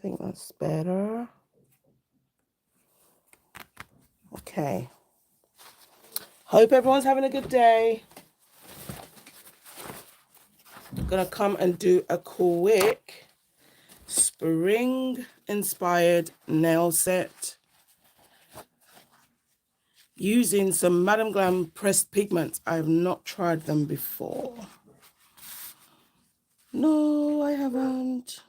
think that's better. Okay. Hope everyone's having a good day. I'm going to come and do a quick spring inspired nail set using some Madam Glam pressed pigments. I have not tried them before. No, I haven't.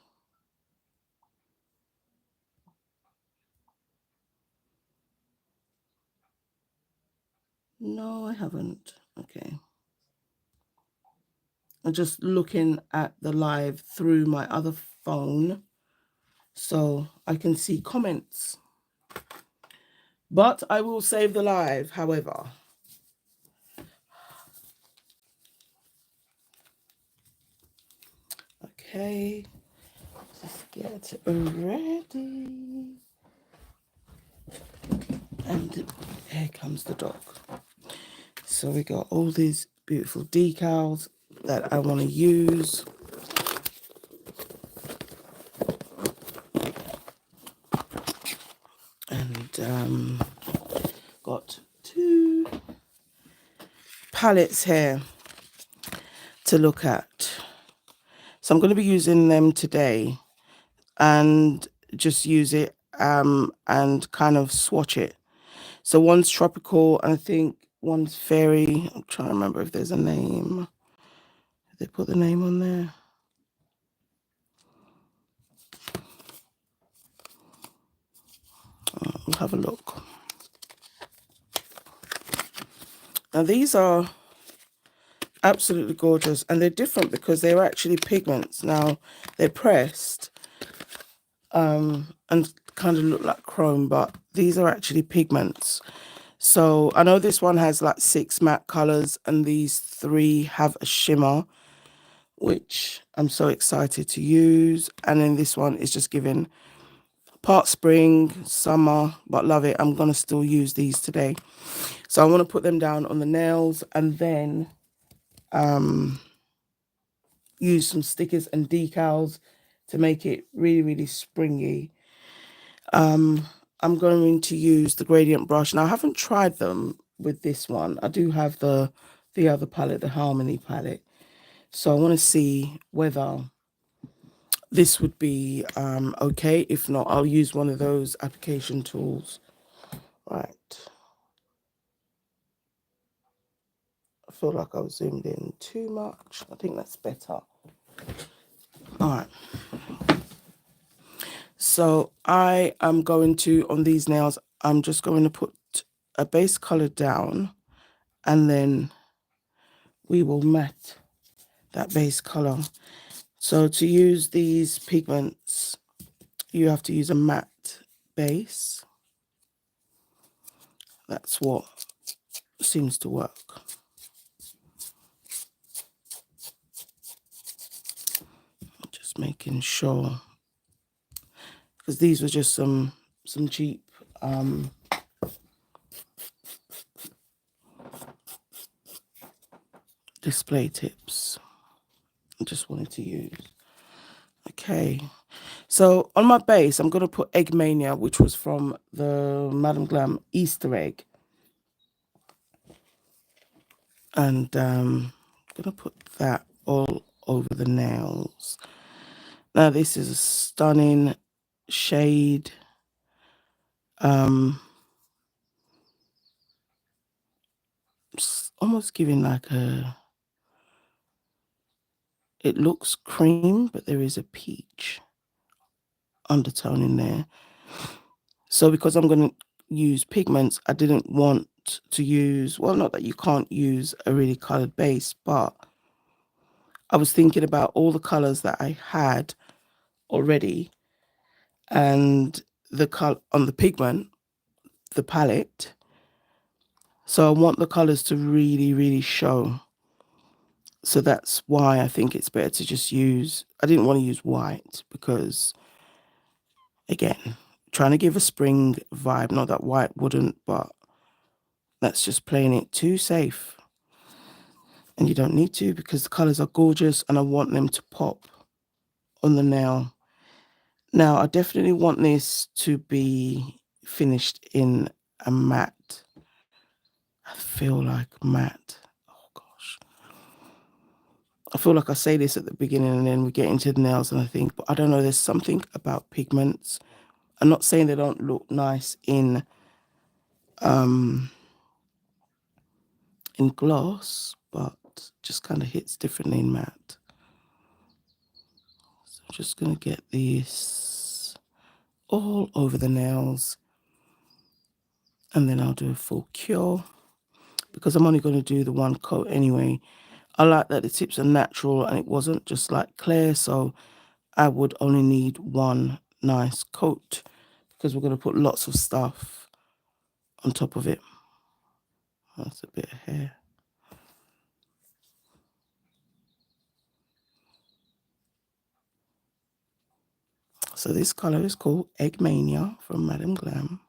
No, I haven't. Okay. I'm just looking at the live through my other phone so I can see comments. But I will save the live, however. Okay, let's get ready. And here comes the dog. So we got all these beautiful decals that I want to use. And got 2 palettes here to look at. So I'm going to be using them today and just use it and kind of swatch it. So one's tropical and I think one's fairy. I'm trying to remember if there's a name. Did they put the name on there? We'll have a look. Now these are absolutely gorgeous and they're different because they're actually pigments. Now they're pressed and kind of look like chrome, but these are actually pigments. So I know this one has like 6 matte colors and these 3 have a shimmer, which I'm so excited to use. And then this one is just giving part spring, summer, but love it. I'm going to still use these today. So I want to put them down on the nails and then use some stickers and decals to make it really, really springy. I'm going to use the gradient brush. Now I haven't tried them with this one. I do have the other palette, the Harmony palette. So I want to see whether this would be okay. If not, I'll use one of those application tools. Right. I feel like I was zoomed in too much. I think that's better. All right. So I am going to, on these nails, I'm just going to put a base color down and then we will matte that base color. So to use these pigments, you have to use a matte base. That's what seems to work. Just making sure, because these were just some cheap display tips I just wanted to use. Okay, so on my base I'm going to put Egg Mania, which was from the Madam Glam Easter egg, and I'm going to put that all over the nails. Now this is a stunning shade. Almost giving like a, it looks cream, but there is a peach undertone in there. So because I'm going to use pigments, I didn't want to use, well, not that you can't use a really colored base, but I was thinking about all the colors that I had already and the color on the pigment, the palette. So I want the colors to really, really show. So that's why I think it's better to just use, I didn't want to use white because, again, trying to give a spring vibe. Not that white wouldn't, but that's just playing it too safe. And you don't need to because the colors are gorgeous and I want them to pop on the nail. Now, I definitely want this to be finished in a matte. I feel like matte. Oh gosh. I feel like I say this at the beginning and then we get into the nails and I think, but I don't know, there's something about pigments. I'm not saying they don't look nice in gloss, but just kind of hits differently in matte. So I'm just going to get this all over the nails and then I'll do a full cure because I'm only going to do the one coat anyway. I like that the tips are natural and it wasn't just like clear, so I would only need one nice coat because we're going to put lots of stuff on top of it. That's a bit of hair. So this color is called Egg Mania from Madam Glam.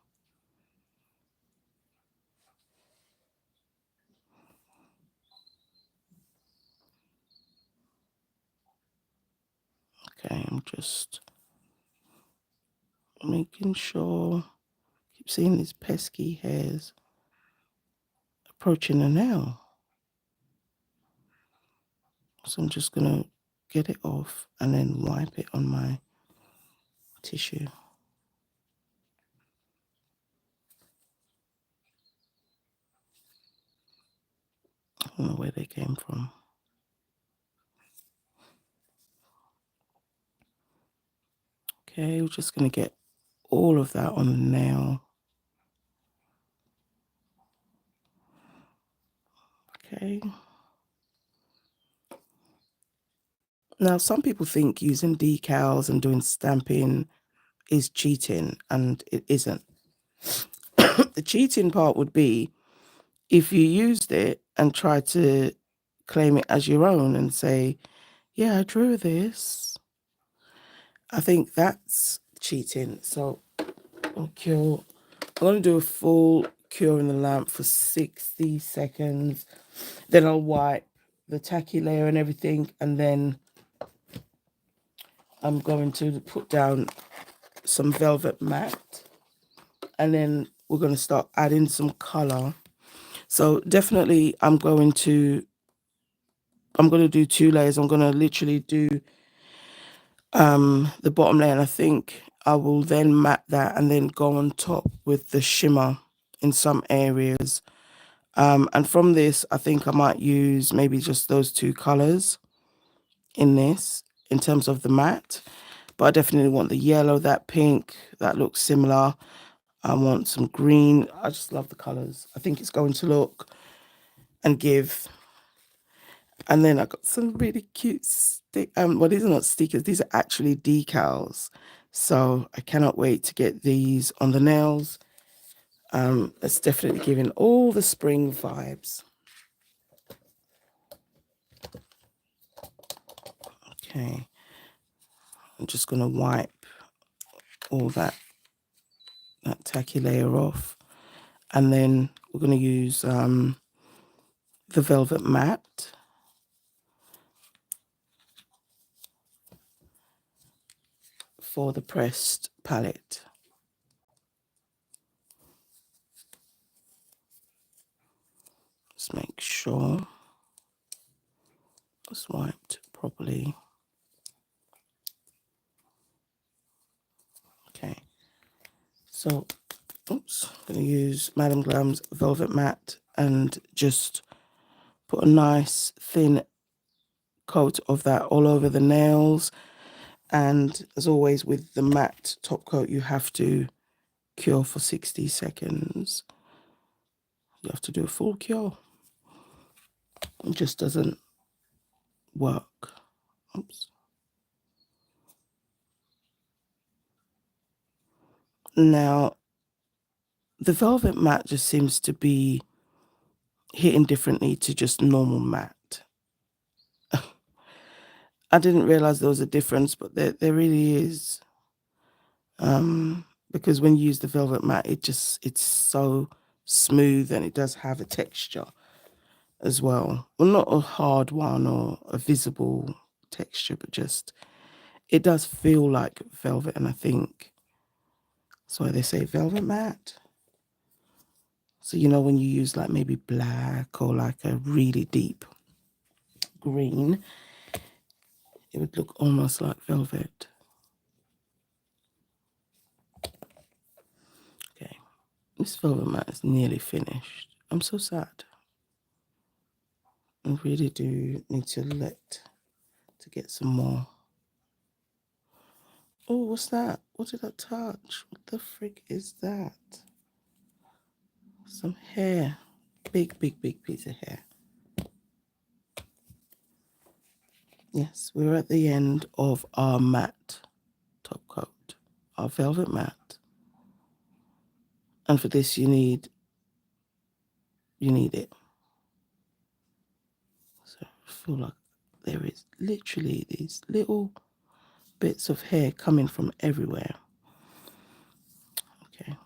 Okay, I'm just making sure. Keep seeing these pesky hairs approaching the nail. So I'm just gonna get it off and then wipe it on my tissue. I don't know where they came from. Okay, we're just gonna get all of that on the nail. Okay. Now, some people think using decals and doing stamping is cheating, and it isn't. The cheating part would be if you used it and tried to claim it as your own and say, yeah, I drew this. I think that's cheating. So I'm going to do a full cure in the lamp for 60 seconds. Then I'll wipe the tacky layer and everything. And then I'm going to put down some velvet matte. And then we're going to start adding some color. So definitely I'm going to do 2 layers. I'm going to literally do the bottom layer, and I think I will then matte that and then go on top with the shimmer in some areas. And from this, I think I might use maybe just those 2 colors in this in terms of the matte. But I definitely want the yellow, that pink, that looks similar. I want some green. I just love the colors. I think it's going to look and give. And then I got some really cute well, these are not stickers, these are actually decals. So I cannot wait to get these on the nails. It's definitely giving all the spring vibes. Okay, I'm just gonna wipe all that tacky layer off, and then we're gonna use the velvet matte. For the pressed palette. Just make sure it's wiped properly. Okay, so oops, I'm going to use Madam Glam's Velvet Matte and just put a nice thin coat of that all over the nails. And as always with the matte top coat, you have to cure for 60 seconds. You have to do a full cure. It just doesn't work. Oops. Now, the Velvet Matte just seems to be hitting differently to just normal matte. I didn't realize there was a difference, but there really is. Because when you use the Velvet Matte, it's so smooth and it does have a texture as well. Well, not a hard one or a visible texture, but just it does feel like velvet, and I think that's why they say velvet matte. So, you know, when you use like maybe black or like a really deep green, it would look almost like velvet. Okay, this velvet matte is nearly finished. I'm so sad. I really do need to get some more. Oh, what's that? What did I touch? What the frick is that? Some hair. Big, big, big piece of hair. Yes, we're at the end of our matte top coat, our velvet matte. And for this, you need it. So I feel like there is literally these little bits of hair coming from everywhere. Okay.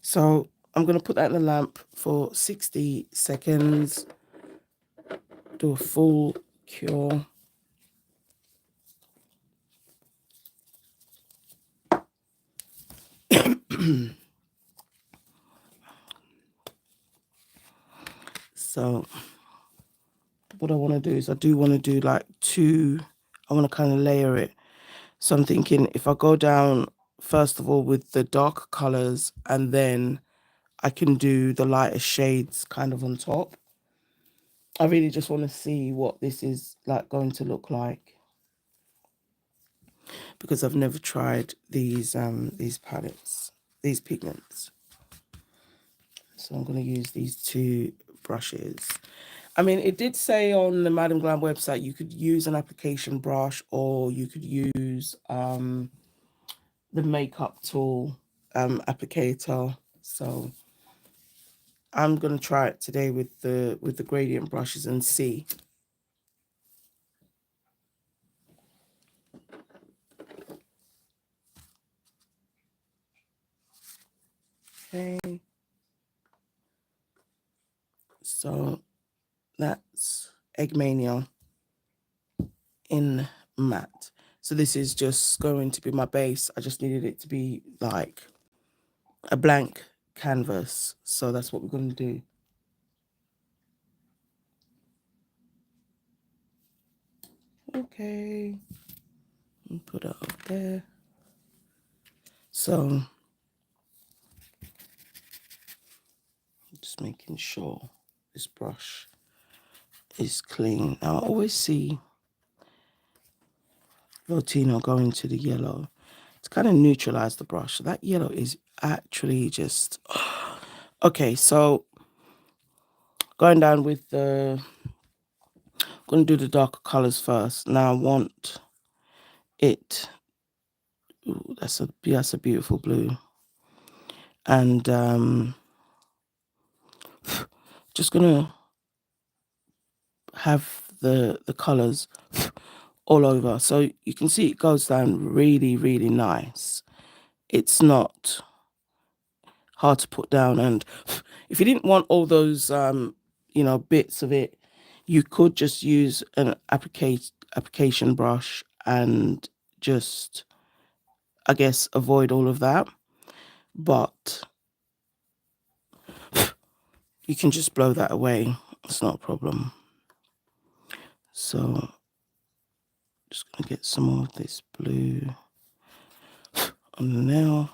So I'm going to put that in the lamp for 60 seconds. Do a full cure. So what I want to do is I do want to do like I want to kind of layer it. So I'm thinking if I go down first of all with the dark colors, and then I can do the lighter shades kind of on top. I really just want to see what this is like going to look like, because I've never tried these palettes, these pigments. So I'm going to use these two brushes. I mean, it did say on the Madam Glam website you could use an application brush, or you could use the makeup tool applicator. So I'm going to try it today with the gradient brushes and see. Okay. So that's Eggmania in matte. So this is just going to be my base. I just needed it to be like a blank canvas. So that's what we're going to do. Okay. Put it up there. So just making sure this brush is clean. Now I always see Votino go into the yellow to kind of neutralize the brush. That yellow is actually just okay. So going down with I'm going to do the darker colors first. Now I want it. Ooh, that's a beautiful blue, and just gonna have the colors all over, so you can see it goes down really, really nice. It's not hard to put down, and if you didn't want all those you know, bits of it, you could just use an application brush and just, I guess, avoid all of that. But you can just blow that away. It's not a problem. So just gonna get some more of this blue on the nail.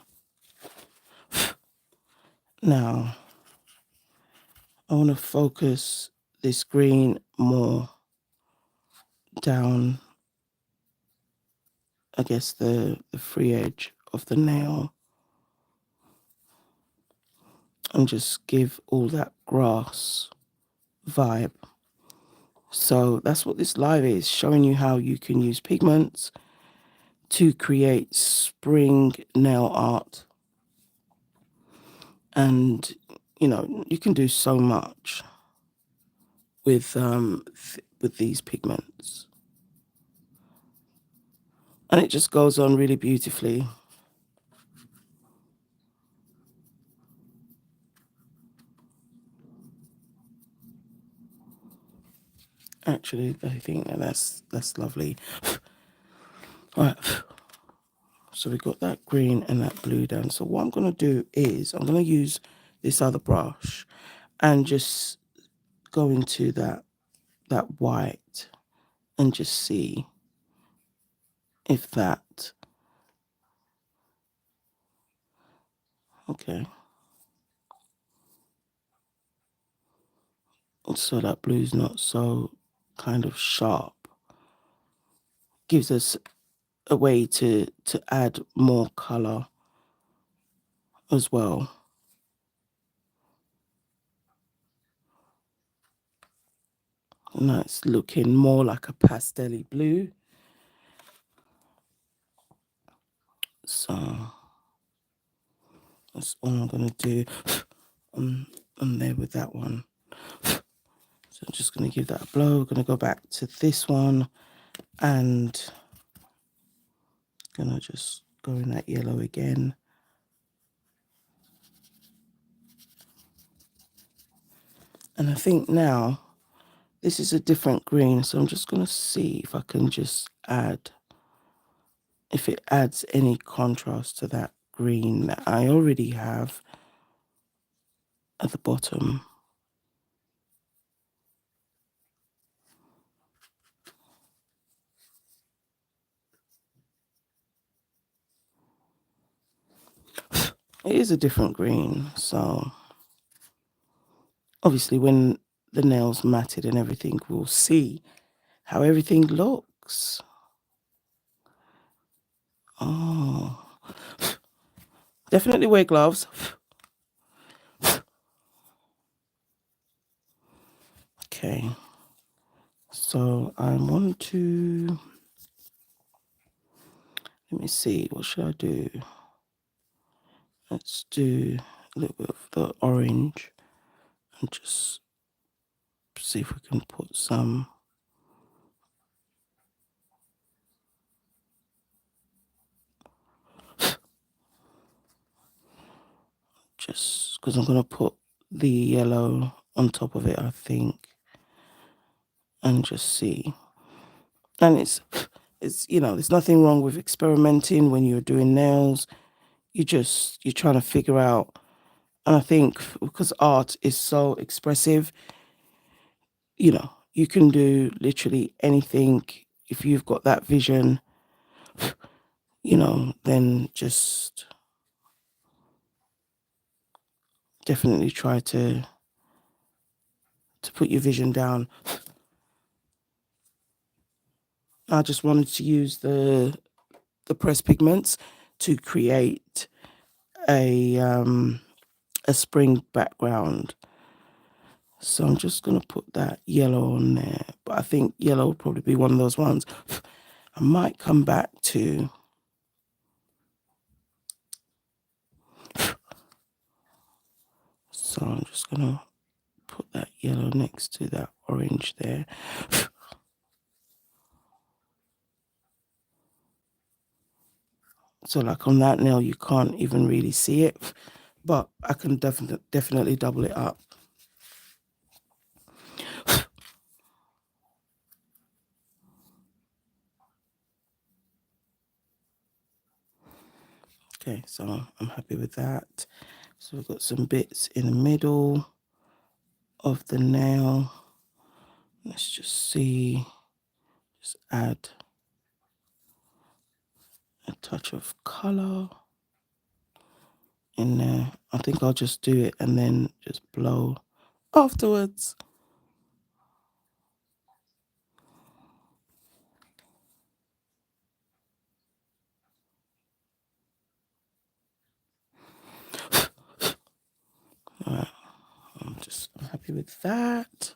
Now I want to focus this green more down, I guess, the free edge of the nail, and just give all that grass vibe. So that's what this live is, showing you how you can use pigments to create spring nail art. And you know, you can do so much with these pigments, and it just goes on really beautifully. Actually, I think that's lovely. Right, so we got that green and that blue down. So what I'm going to do is I'm going to use this other brush and just go into that white and just see if that, okay, so that blue's not so kind of sharp, gives us a way to add more color as well. Now it's looking more like a pastel-y blue. So that's all I'm going to do on there with that one. So I'm just going to give that a blow. We're going to go back to this one and going to just go in that yellow again. And I think now this is a different green, so I'm just going to see if I can just add, if it adds any contrast to that green that I already have at the bottom. It is a different green, so obviously when the nails matted and everything, we'll see how everything looks. Oh, definitely wear gloves. Okay, so I want to, let me see, what should I do? Let's do a little bit of the orange and just see if we can put some. Just because I'm going to put the yellow on top of it, I think, and just see. And it's, you know, there's nothing wrong with experimenting when you're doing nails. You're trying to figure out. And I think because art is so expressive, you know, you can do literally anything. If you've got that vision, you know, then just definitely try to put your vision down. I just wanted to use the pressed pigments to create a spring background. So I'm just going to put that yellow on there. But I think yellow will probably be one of those ones I might come back to. So I'm just going to put that yellow next to that orange there. So like on that nail, you can't even really see it, but I can definitely double it up. Okay, so I'm happy with that. So we've got some bits in the middle of the nail. Let's just see, just add a touch of color in there. I think I'll just do it and then just blow afterwards. All right, I'm happy with that.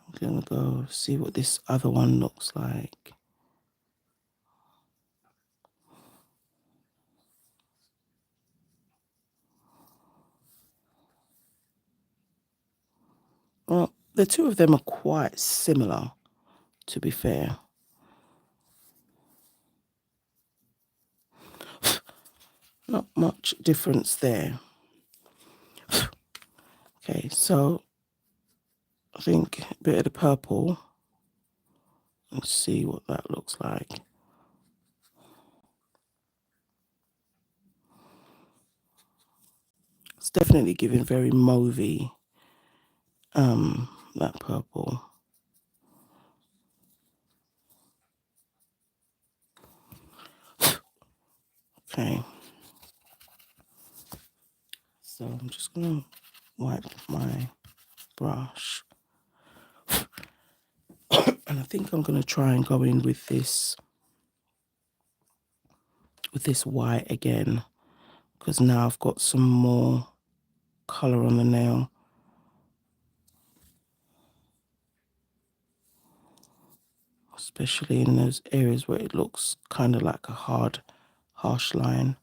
I'm gonna go see what this other one looks like. Well, the two of them are quite similar, to be fair. Not much difference there. Okay, so I think a bit of the purple. Let's see what that looks like. It's definitely giving very mauvey, that purple. Okay. So I'm just gonna wipe my brush. And I think I'm gonna try and go in with this white again, because now I've got some more color on the nail. Especially in those areas where it looks kind of like a hard, harsh line.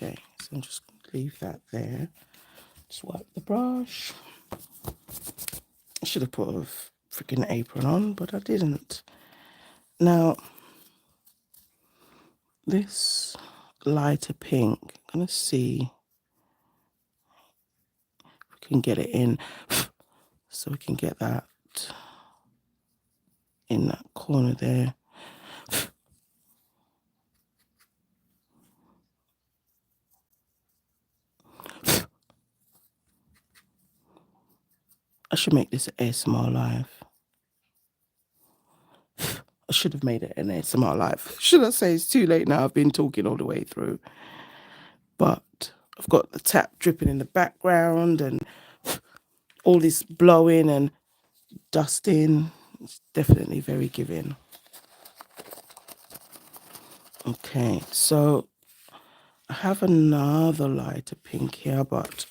Okay, so I'm just going to leave that there. Just wipe the brush. I should have put a freaking apron on, but I didn't. Now, this lighter pink, I'm going to see if we can get it in. So we can get that in that corner there. I should make this an ASMR live. I should have made it an ASMR live. Should I say it's too late now? I've been talking all the way through. But I've got the tap dripping in the background and all this blowing and dusting. It's definitely very giving. Okay, so I have another lighter pink here, but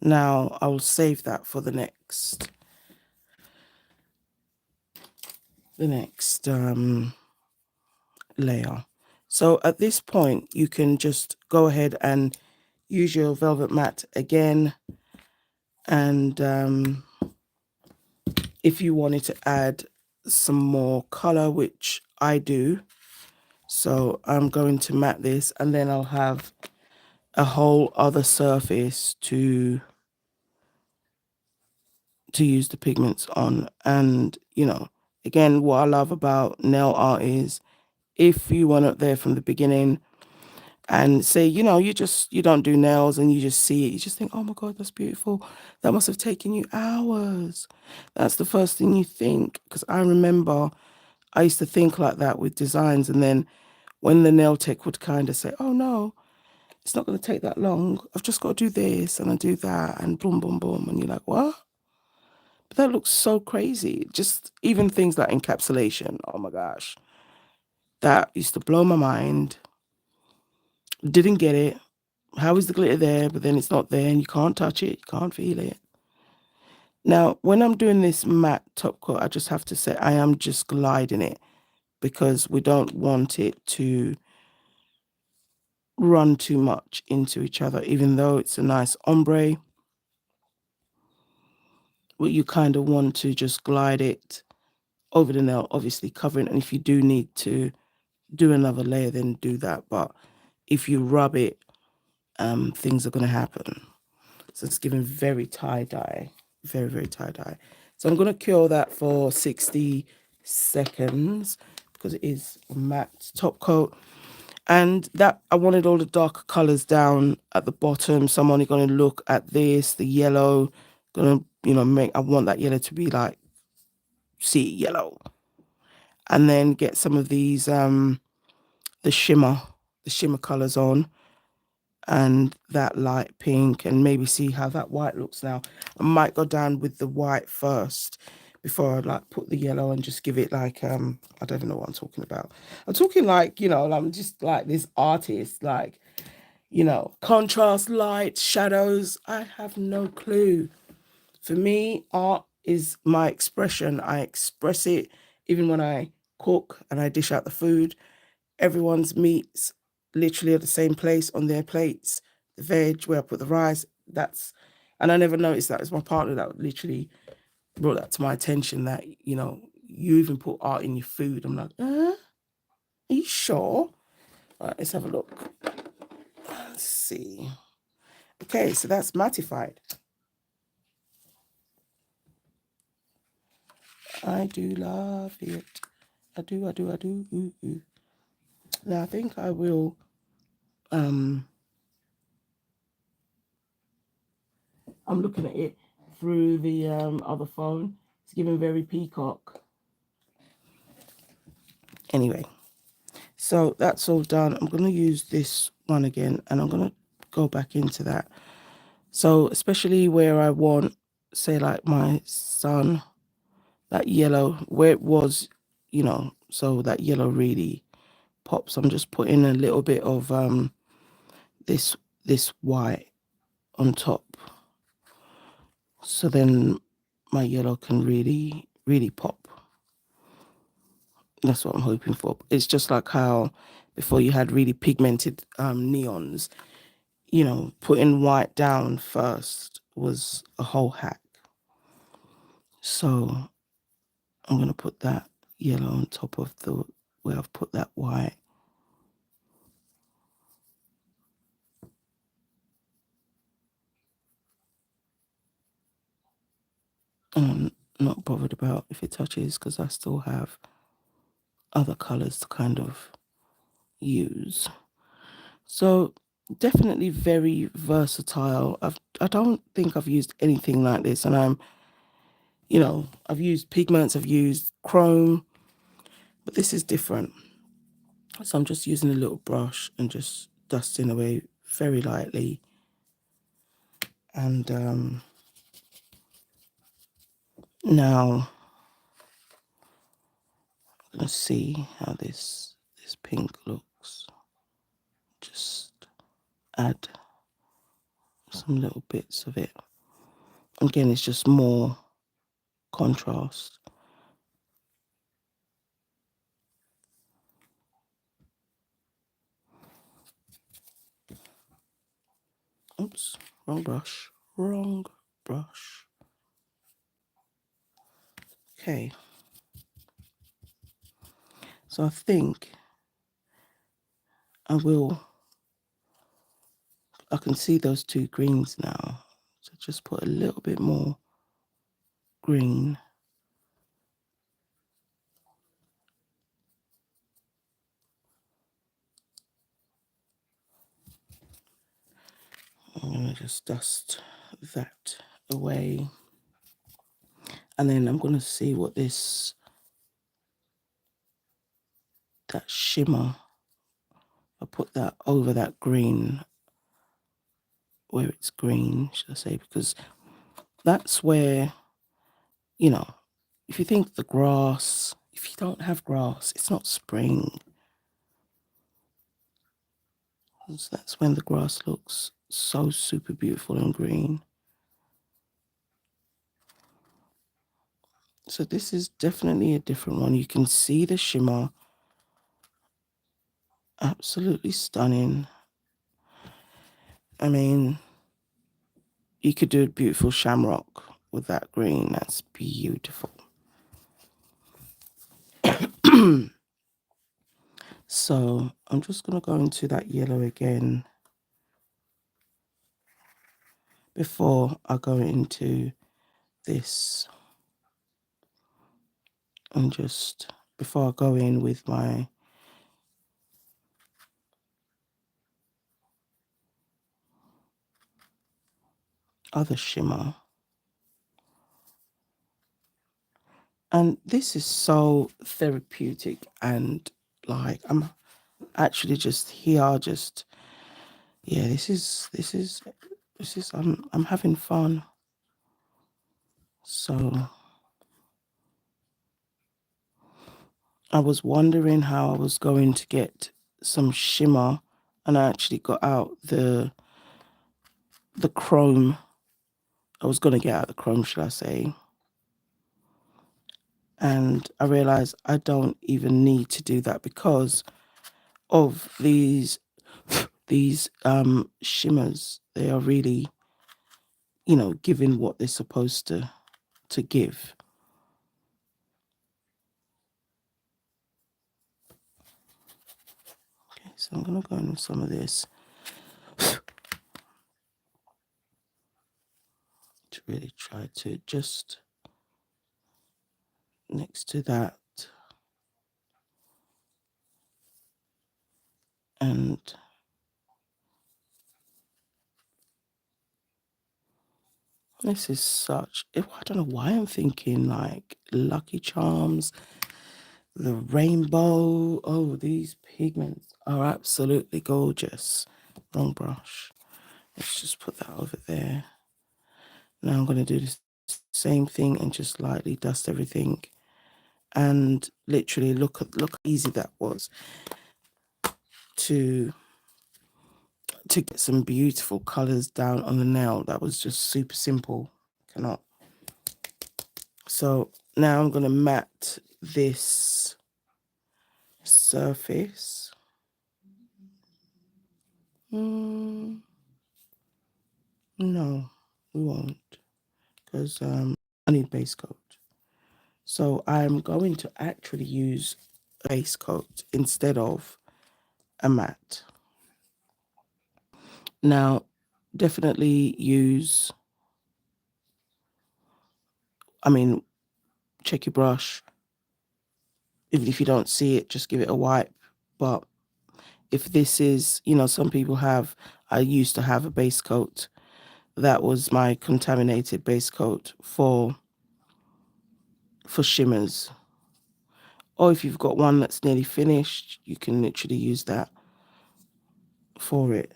now I'll save that for the next layer. So at this point, you can just go ahead and use your velvet mat again. And if you wanted to add some more color, which I do, so I'm going to mat this, and then I'll have a whole other surface to use the pigments on. And you know, again, what I love about nail art is if you weren't up there from the beginning and say, you know, you don't do nails and you just see it, you just think, oh my God, that's beautiful. That must have taken you hours. That's the first thing you think. Because I remember I used to think like that with designs, and then when the nail tech would kind of say, oh no, it's not going to take that long. I've just got to do this and I do that and boom, boom, boom. And you're like, what? But that looks so crazy. Just even things like encapsulation. Oh my gosh. That used to blow my mind. Didn't get it. How is the glitter there? But then it's not there and you can't touch it. You can't feel it. Now, when I'm doing this matte top coat, I just have to say I am just gliding it because we don't want it to run too much into each other, even though it's a nice ombre. But you kind of want to just glide it over the nail, obviously covering. And if you do need to do another layer, then do that. But if you rub it, things are going to happen. So it's giving very tie-dye, very, very tie-dye. So I'm going to cure that for 60 seconds because it is a matte top coat. And that I wanted all the darker colors down at the bottom. So I'm only going to look at this, the yellow, going to, you know, I want that yellow to be like sea yellow. And then get some of these, the shimmer colors on, and that light pink, and maybe see how that white looks now. I might go down with the white first before I like put the yellow and just give it like, I don't even know what I'm talking about. I'm talking like, you know, I'm just like this artist, like, you know, contrast, light, shadows. I have no clue. For me, art is my expression. I express it even when I cook and I dish out the food. Everyone's meats literally at the same place on their plates. The veg, where I put the rice, and I never noticed that. It's my partner that literally brought that to my attention, that, you know, you even put art in your food. I'm like, are you sure. All right, let's have a look. Let's see. Okay, so that's mattified. I do love it. I do. Ooh, ooh. Now I think I will I'm looking at it through the other phone. It's giving very peacock. Anyway, so that's all done. I'm going to use this one again, and I'm going to go back into that. So especially where I want, say like my sun, that yellow, where it was, you know, so that yellow really pops. I'm just putting a little bit of this white on top. So then my yellow can really, really pop. That's what I'm hoping for. It's just like how before you had really pigmented neons, you know, putting white down first was a whole hack. So I'm going to put that yellow on top of the where I've put that white. And I'm not bothered about if it touches because I still have other colors to kind of use. So definitely very versatile. I don't think I've used anything like this, and you know, I've used pigments, I've used chrome, but this is different. So I'm just using a little brush and just dusting away very lightly. And now I'm gonna see how this pink looks. Just add some little bits of it. Again, it's just more contrast. Oops, wrong brush. Wrong brush. Okay. So I think I can see those two greens now. So just put a little bit more green. I'm going to just dust that away. And then I'm going to see what that shimmer, I put that over that green, where it's green, should I say, because that's where, you know, if you think the grass, if you don't have grass, it's not spring. So that's when the grass looks so super beautiful and green. So this is definitely a different one. You can see the shimmer. Absolutely stunning. I mean, you could do a beautiful shamrock with that green. That's beautiful. So I'm just going to go into that yellow again before I go into this, and just before I go in with my other shimmer. And this is so therapeutic, and like I'm actually just here, just yeah, this is I'm having fun. So I was wondering how I was going to get some shimmer, and I actually got out the chrome. I was going to get out the chrome, should I say. And I realized I don't even need to do that because of these shimmers. They are really, you know, giving what they're supposed to give. So I'm going to go in with some of this to really try to just next to that. And this is such, I don't know why I'm thinking like Lucky Charms, the rainbow. Oh, these pigments are absolutely gorgeous. Wrong brush. Let's just put that over there. Now I'm going to do the same thing and just lightly dust everything. And literally look how easy that was to get some beautiful colors down on the nail. That was just super simple. Cannot. So now I'm going to matte this surface. No, we won't, because I need base coat. So I'm going to actually use a base coat instead of a matte. Now, definitely use, check your brush. Even if you don't see it, just give it a wipe. But if this is, some people have, I used to have a base coat. That was my contaminated base coat for shimmers. Or if you've got one that's nearly finished, you can literally use that for it.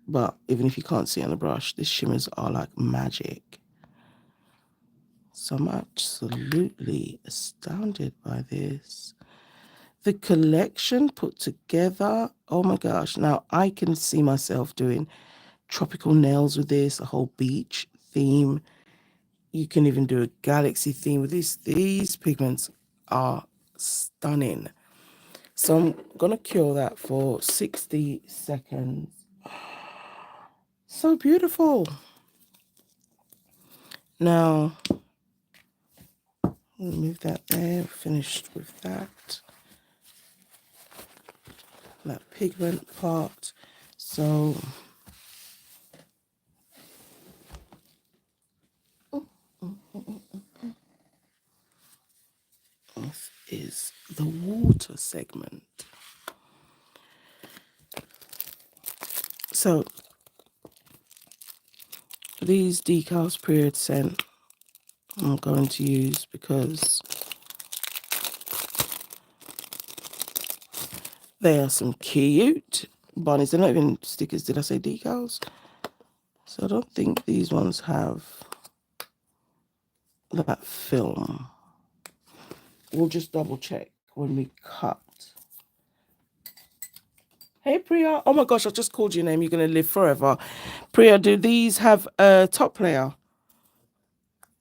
But even if you can't see on the brush, these shimmers are like magic. So I'm absolutely astounded by this. The collection put together, oh my gosh. Now I can see myself doing tropical nails with this, a whole beach theme. You can even do a galaxy theme with this. These pigments are stunning. So I'm going to cure that for 60 seconds. So beautiful. Now, we'll move that there. Finished with that. That pigment part. So, this is the water segment. So, these Decals period scent I'm going to use because they are some cute bunnies. They're not even stickers. Did I say decals? So I don't think these ones have that film. We'll just double check when we cut. Hey Priya. Oh my gosh, I just called your name. You're going to live forever. Priya, do these have a top layer?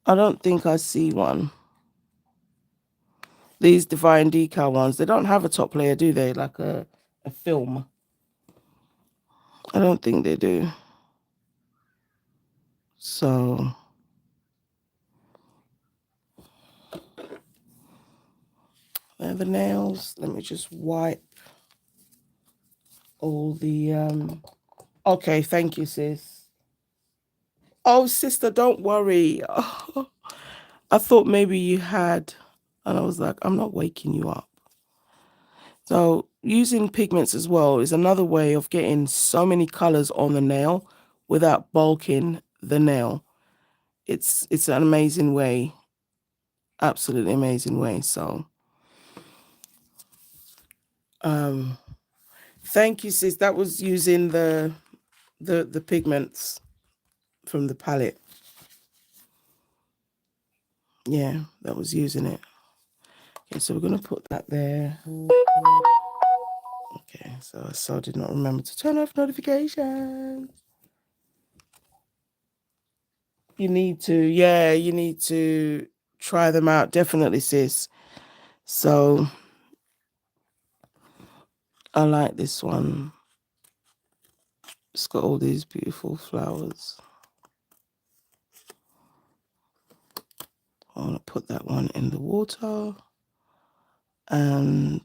I don't think I see one. These Divine Decal ones, they don't have a top layer, do they? Like a film. I don't think they do. So there are the nails. Let me just wipe all the okay, thank you, sis. Oh, sister, don't worry. Oh, I thought maybe you had, and I was like, I'm not waking you up. So using pigments as well is another way of getting so many colors on the nail without bulking the nail. It's an amazing way. Absolutely amazing way. So thank you, sis. That was using the pigments from the palette. Yeah, that was using it. Okay, so we're gonna put that there. Okay, so I did not remember to turn off notifications. You need to try them out, definitely, sis. So I like this one. It's got all these beautiful flowers. I want to put that one in the water. And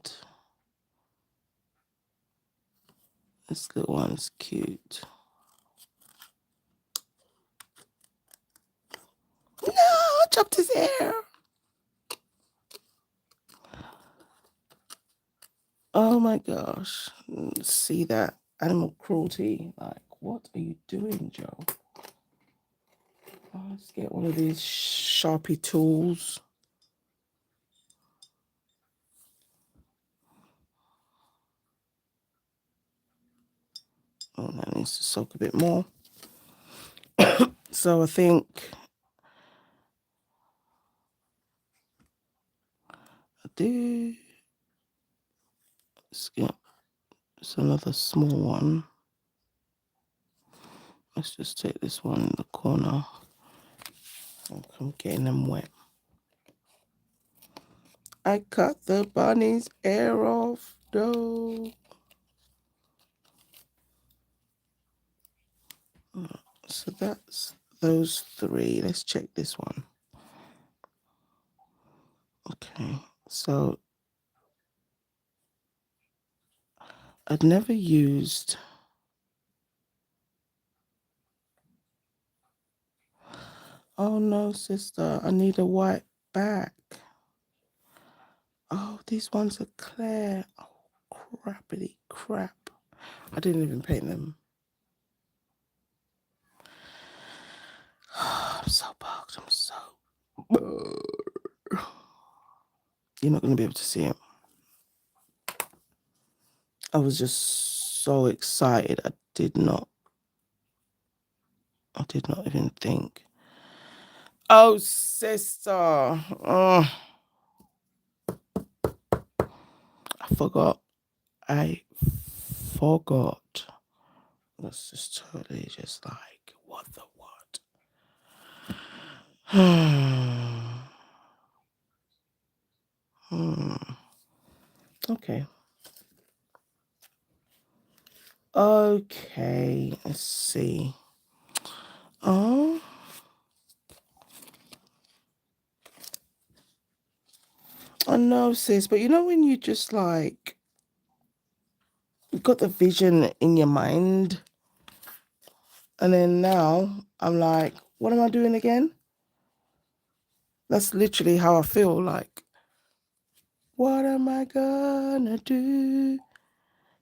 This little one's cute. No, I chopped his hair. Oh my gosh. See that? Animal cruelty. Like, what are you doing, Joe? Oh, let's get one of these Sharpie tools. Oh, that needs to soak a bit more. So I think I do. Let's get another small one. Let's just take this one in the corner. I'm getting them wet. I cut the bunny's hair off, though. So that's those three. Let's check this one. Okay, so I'd never used. Oh no, sister, I need a white back. Oh, these ones are clear. Oh, crappity crap. I didn't even paint them. I'm so bugged. I'm so. You're not going to be able to see it. I was just so excited. I did not even think. Oh, sister. Oh, I forgot. That's just totally just like, what the what? Okay. Okay, let's see. Oh. I know, sis, but you know when you just like, you've got the vision in your mind, and then now I'm like, what am I doing again? That's literally how I feel. Like, what am I gonna do?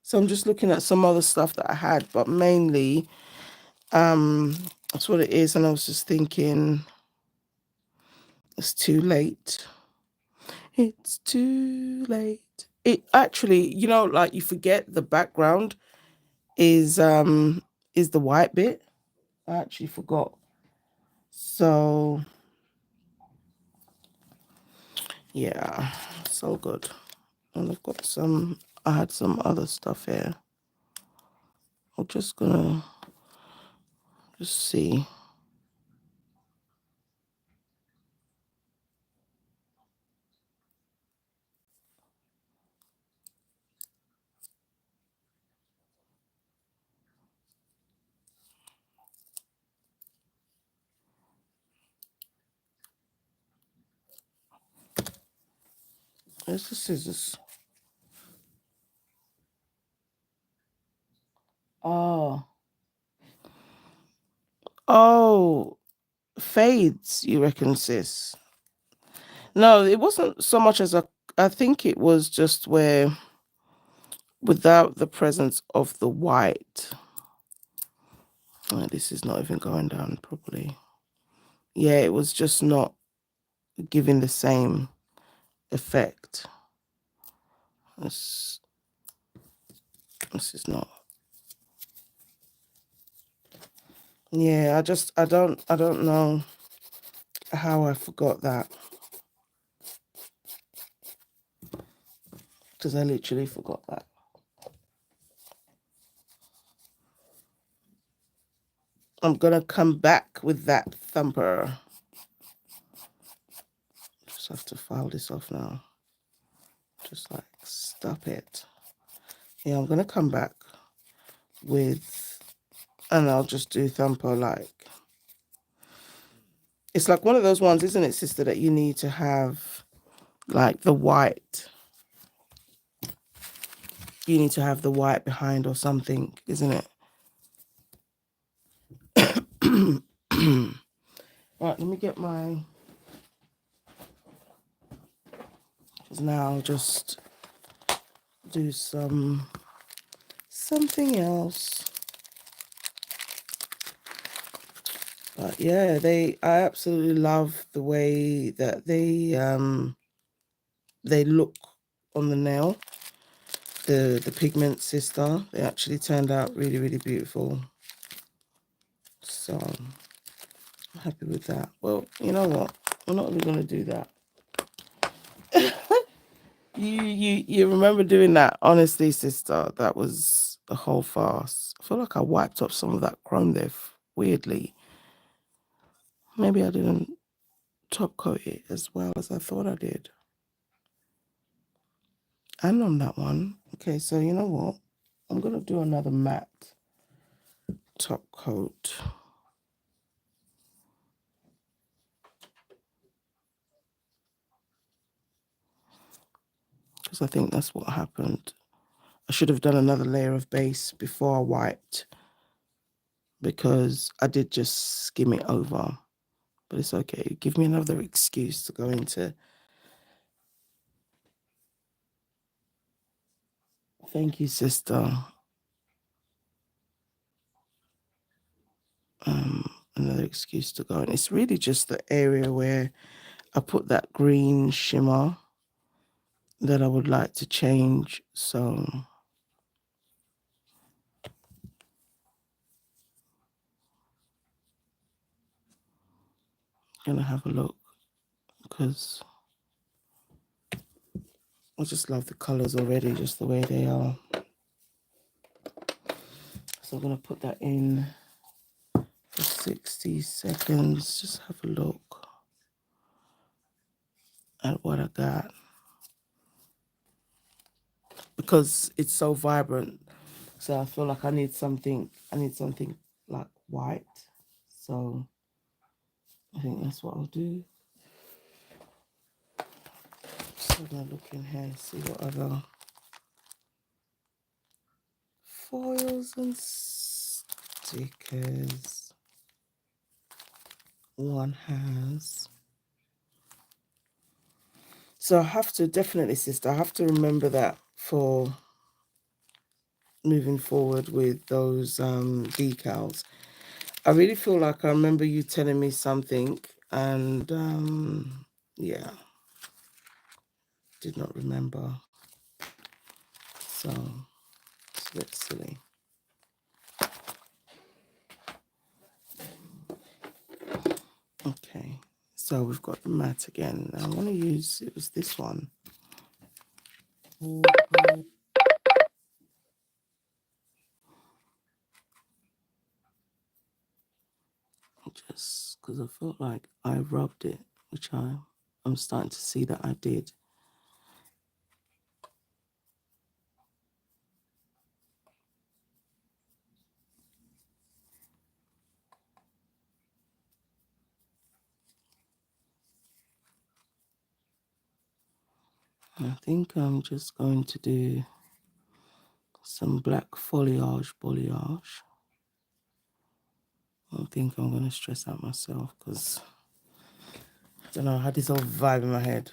So I'm just looking at some other stuff that I had, but mainly, that's what it is. And I was just thinking, it's too late. It's too late. It actually, you know, like you forget the background is the white bit. I actually forgot. So yeah, so good. And I've got I had some other stuff here. I'm just gonna see. Where's the scissors? Oh. Oh, fades, you reckon, sis? No, it wasn't so much as I think it was just where without the presence of the white. Oh, this is not even going down properly. Yeah, it was just not giving the same effect. This is not. Yeah, I don't know how I forgot that. Because I literally forgot that. I'm gonna come back with that thumper. Just have to file this off now. Just like stop it. Yeah, I'm gonna come back with, and I'll just do thumper like. It's like one of those ones, isn't it, sister, that you need to have like the white. you need to have the white behind or something, isn't it? Right, let me get my... Because now I'll just do something else. But yeah, I absolutely love the way that they look on the nail. The Pigment sister, they actually turned out really, really beautiful. So I'm happy with that. Well, you know what? We're not even going to do that. You remember doing that? Honestly, sister, that was a whole farce. I feel like I wiped off some of that chrome there weirdly. Maybe I didn't top coat it as well as I thought I did. And on that one, okay, so you know what? I'm going to do another matte top coat. Because I think that's what happened. I should have done another layer of base before I wiped, because I did just skim it over. But it's okay. Give me another excuse to go into... Thank you, sister. Another excuse to go. And it's really just the area where I put that green shimmer that I would like to change. So I'm gonna have a look, because I just love the colors already, just the way they are. So I'm gonna put that in for 60 seconds. Just have a look at what I got, because it's so vibrant. So I feel like I need something like white. So I think that's what I'll do. So I'm gonna look in here and see what other foils and stickers one has. So I have to definitely, sister, I have to remember that for moving forward with those decals. I really feel like I remember you telling me something, and yeah, did not remember. So it's a bit silly. Okay, so we've got the matte again. I want to use, it was this one. Just because I felt like I rubbed it, which I'm starting to see that I did. I think I'm just going to do some black foliage. I think I'm going to stress out myself, because I don't know, I had this whole vibe in my head.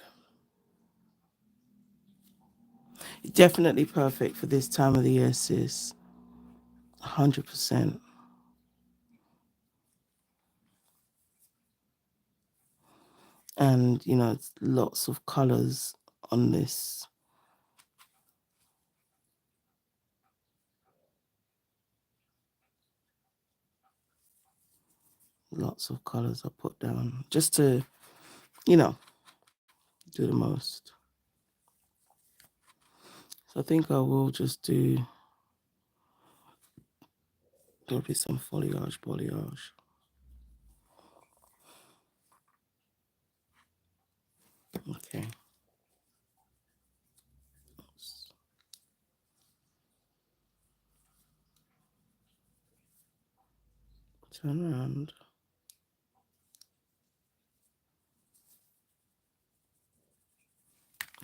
Definitely perfect for this time of the year, sis. 100%. And, you know, it's lots of colors on this. Lots of colors I put down just to, you know, do the most. So I think I will just do probably some foliage. Okay. Turn around.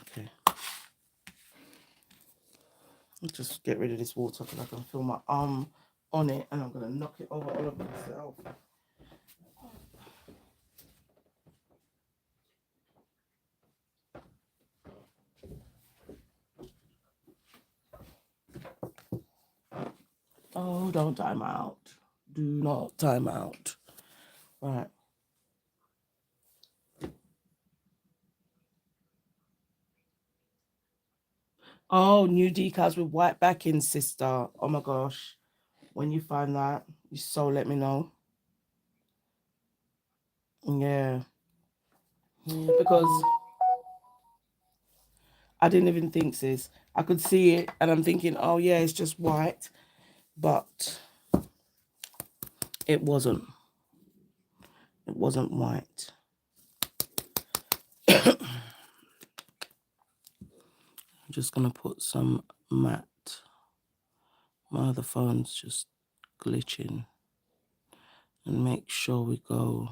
Okay. Just get rid of this water because I can feel my arm on it and I'm going to knock it over all of myself. Oh, don't time out. Do not time out. Right. Oh, new decals with white backing, sister. Oh my gosh. When you find that, you so let me know. Yeah. Because I didn't even think, sis. I could see it and I'm thinking, oh yeah, it's just white. But it wasn't. It wasn't white. I'm just going to put some matte. My other phone's just glitching. And make sure we go.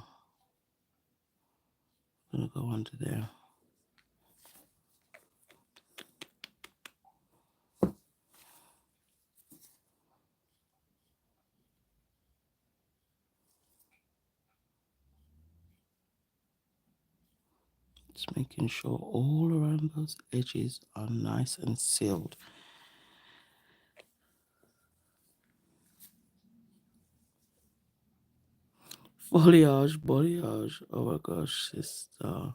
I'm going to go under there. Just making sure all around those edges are nice and sealed. Foliage, foliage. Oh my gosh, sister.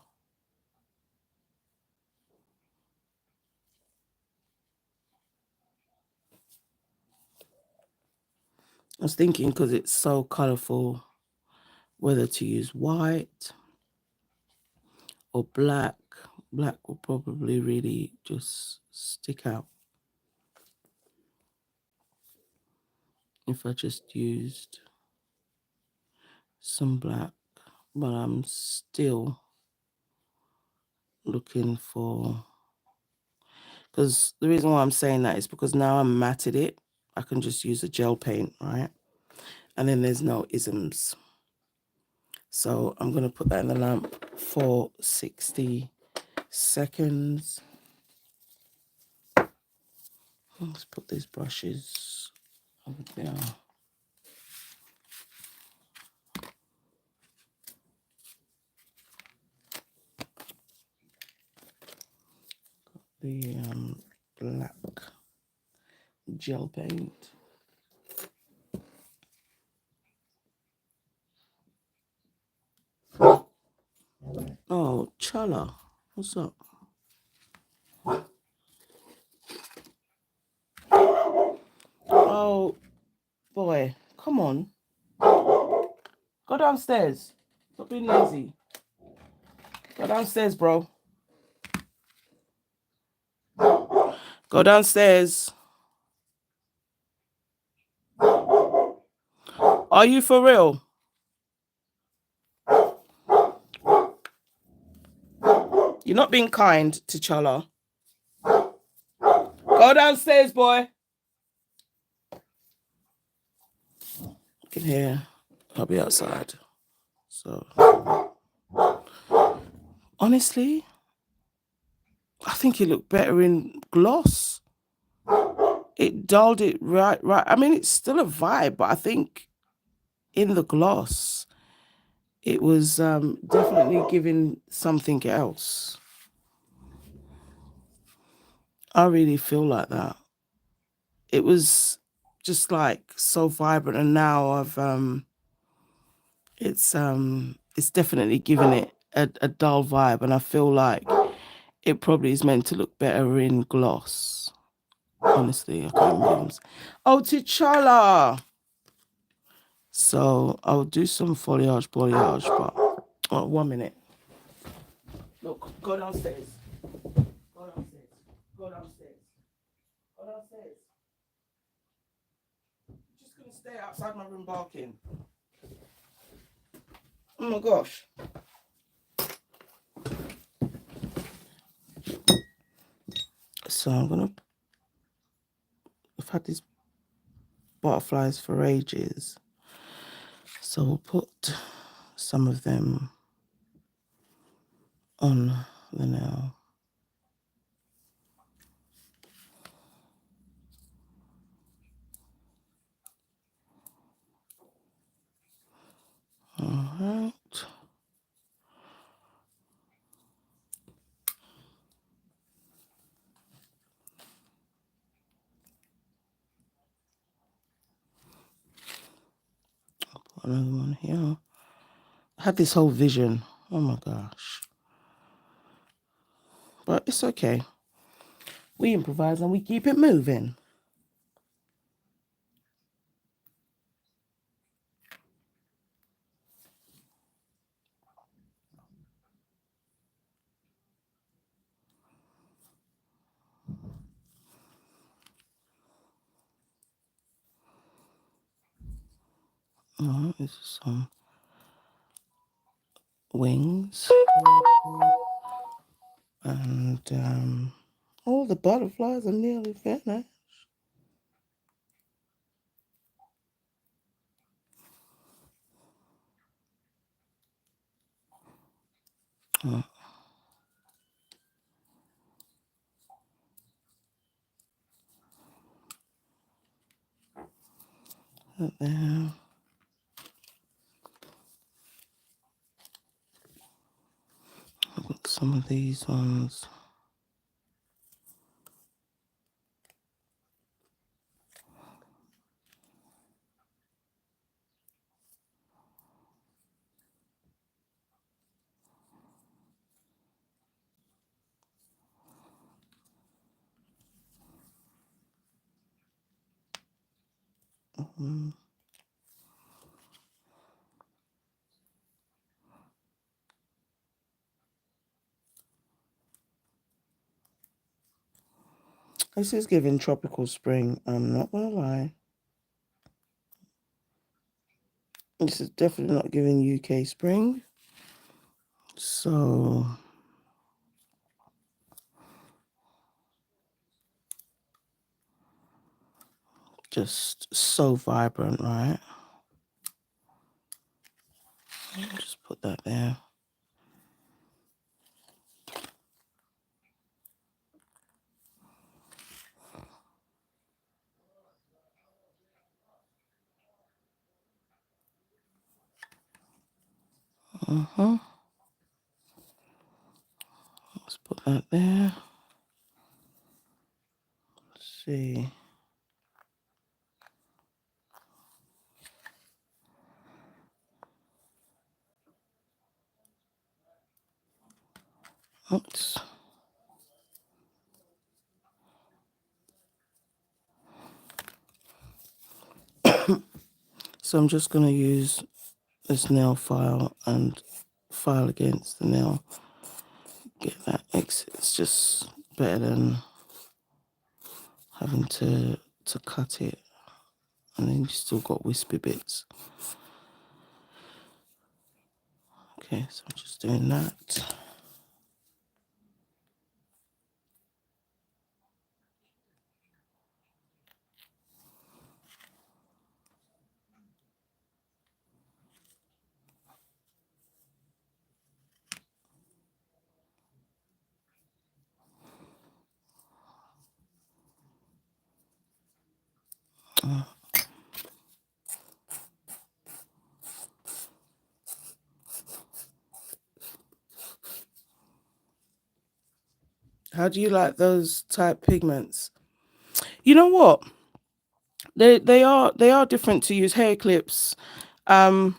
I was thinking because it's so colourful, whether to use white or black. Black will probably really just stick out if I just used some black, but I'm still looking for, because the reason why I'm saying that is because now I'm matted it, I can just use a gel paint, right? And then there's no isms. So I'm going to put that in the lamp for 60 seconds. Let's put these brushes over there. The black gel paint. Oh, Chala, what's up? Oh, boy, come on. Go downstairs. Stop being lazy. Go downstairs, bro. Go downstairs. Are you for real? You're not being kind to Chala. Go downstairs, boy. You can hear. I'll be outside. So, honestly, I think it looked better in gloss. It dulled it right. I mean, it's still a vibe, but I think in the gloss, it was definitely giving something else. I really feel like that. It was just like so vibrant, and now it's definitely giving it a dull vibe, and I feel like it probably is meant to look better in gloss. Honestly, I can't remember. Oh, T'Challa. So I'll do some foliage, but 1 minute. Look, go downstairs. Go downstairs. Go downstairs. Go downstairs. You're just gonna stay outside my room barking. Oh my gosh. So I've had these butterflies for ages. So we'll put some of them on the nail. another one here. I had this whole vision. Oh my gosh. But it's okay. We improvise and we keep it moving. Oh, this is some wings. And all the butterflies are nearly finished. Oh. There. I've got some of these ones. This is giving tropical spring. I'm not gonna lie. This is definitely not giving UK spring. So just so vibrant, right? Just put that there. Let's put that there. Let's see. Oops. So I'm just going to use this nail file and file against the nail. Get that exit. It's just better than having to cut it. And then you still got wispy bits. Okay, so I'm just doing that. How do you like those type pigments? You know what? They are different to use hair clips. But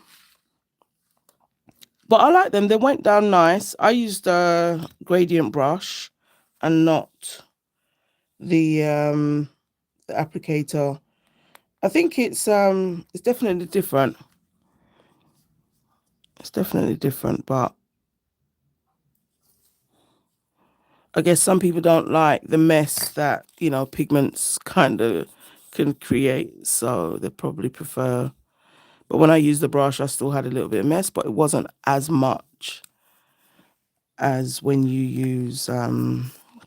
I like them. They went down nice. I used a gradient brush and not the applicator. I think it's definitely different. It's definitely different, but I guess some people don't like the mess that, pigments kind of can create, so they probably prefer. But when I used the brush, I still had a little bit of mess, but it wasn't as much as when you use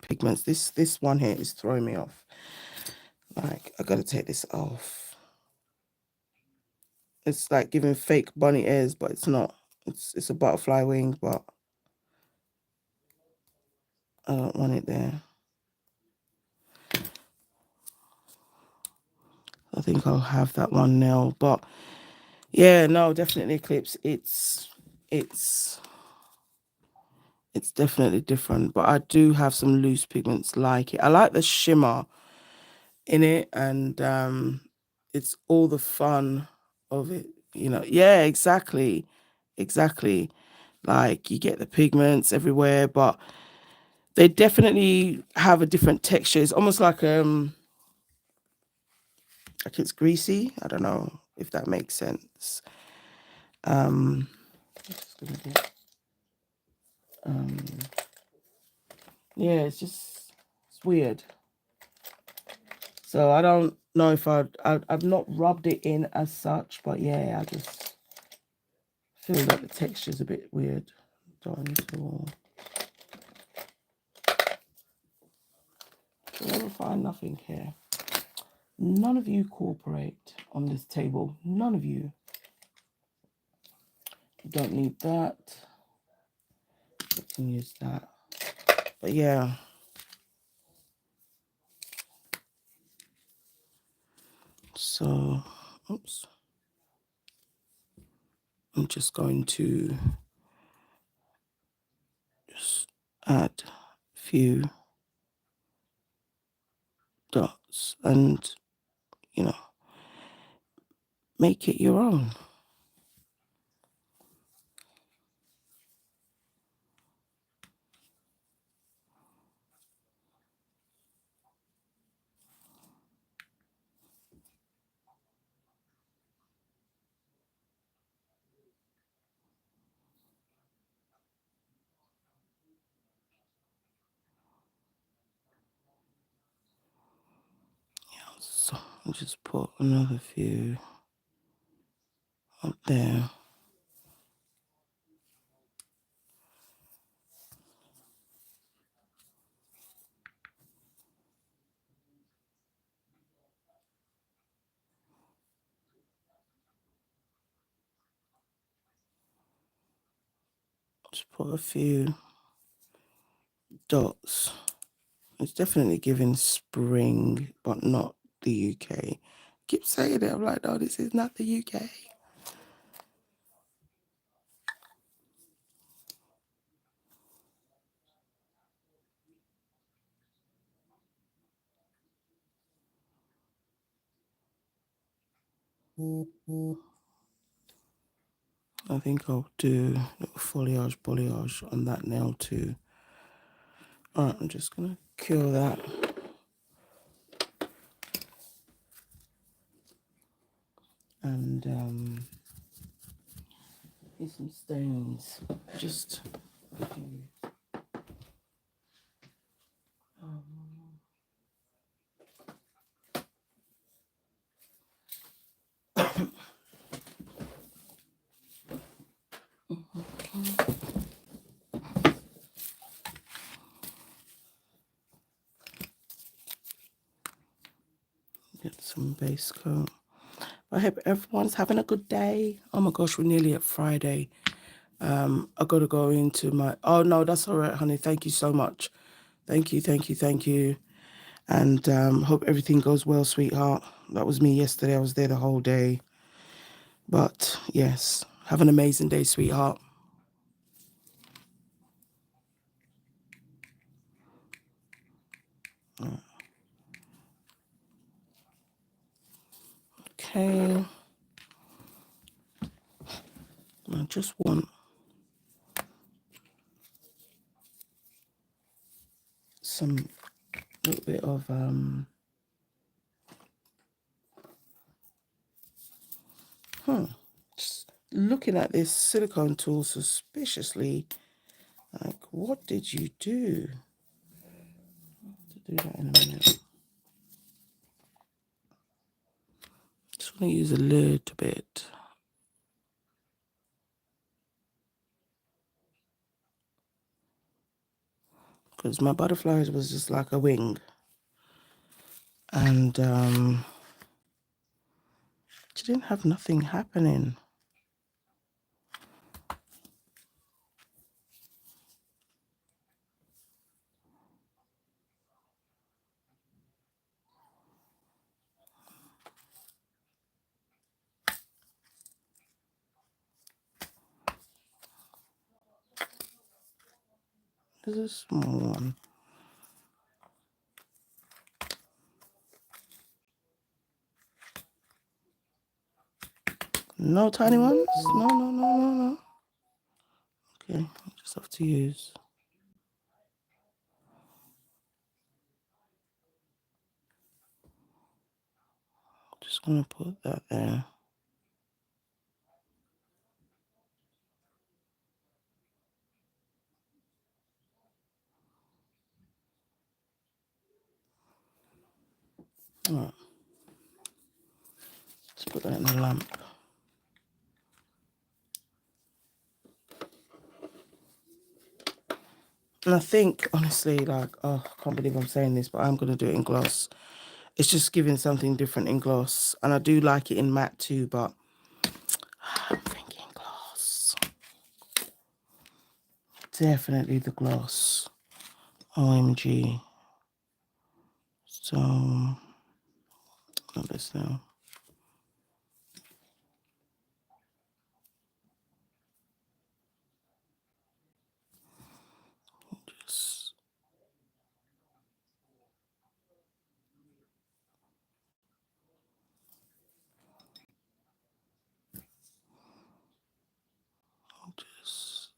pigments. This one here is throwing me off. Like, I gotta take this off. It's like giving fake bunny ears, but it's not. It's a butterfly wing, but I don't want it there. I think I'll have that one now. But yeah, no, definitely Eclipse. It's definitely different. But I do have some loose pigments like it. I like the shimmer in it, and it's all the fun of it you know, yeah, exactly. Exactly. Like you get the pigments everywhere, but they definitely have a different texture. It's almost like it's greasy. I don't know if that makes sense. I'm just gonna get, um, yeah, it's weird. So I don't know if I've not rubbed it in as such, but yeah, I just feel that the texture's a bit weird. You'll never find nothing here. None of you cooperate on this table. None of you. You don't need that. You can use that. But yeah. So, oops. I'm just going to just add a few dots and, you know, make it your own. So I'll just put another few up there. Just put a few dots. It's definitely giving spring, but not the UK. I keep saying it. I'm like, no, this is not the UK. I think I'll do a little foliage on that nail too. All right, I'm just gonna cure that. And here's some stones. Just get some base coat. I hope everyone's having a good day. Oh my gosh, we're nearly at Friday. I gotta go into my, oh no, that's all right, honey. Thank you so much. Thank you, thank you, thank you. And hope everything goes well, sweetheart. That was me yesterday. I was there the whole day. But yes, have an amazing day, sweetheart. Okay. I just want some little bit of just looking at this silicone tool suspiciously, like, what did you do? To do that in a minute. Just want to use a little bit. Because my butterflies was just like a wing. And she didn't have nothing happening. There's a small one. No tiny ones? No, no, no, no, no. Okay, I just have to use. Just gonna put that there. All right. Let's put that in the lamp. And I think, honestly, like, oh, I can't believe I'm saying this, but I'm going to do it in gloss. It's just giving something different in gloss. And I do like it in matte too, but I'm thinking gloss. Definitely the gloss. OMG. So, not this now. Just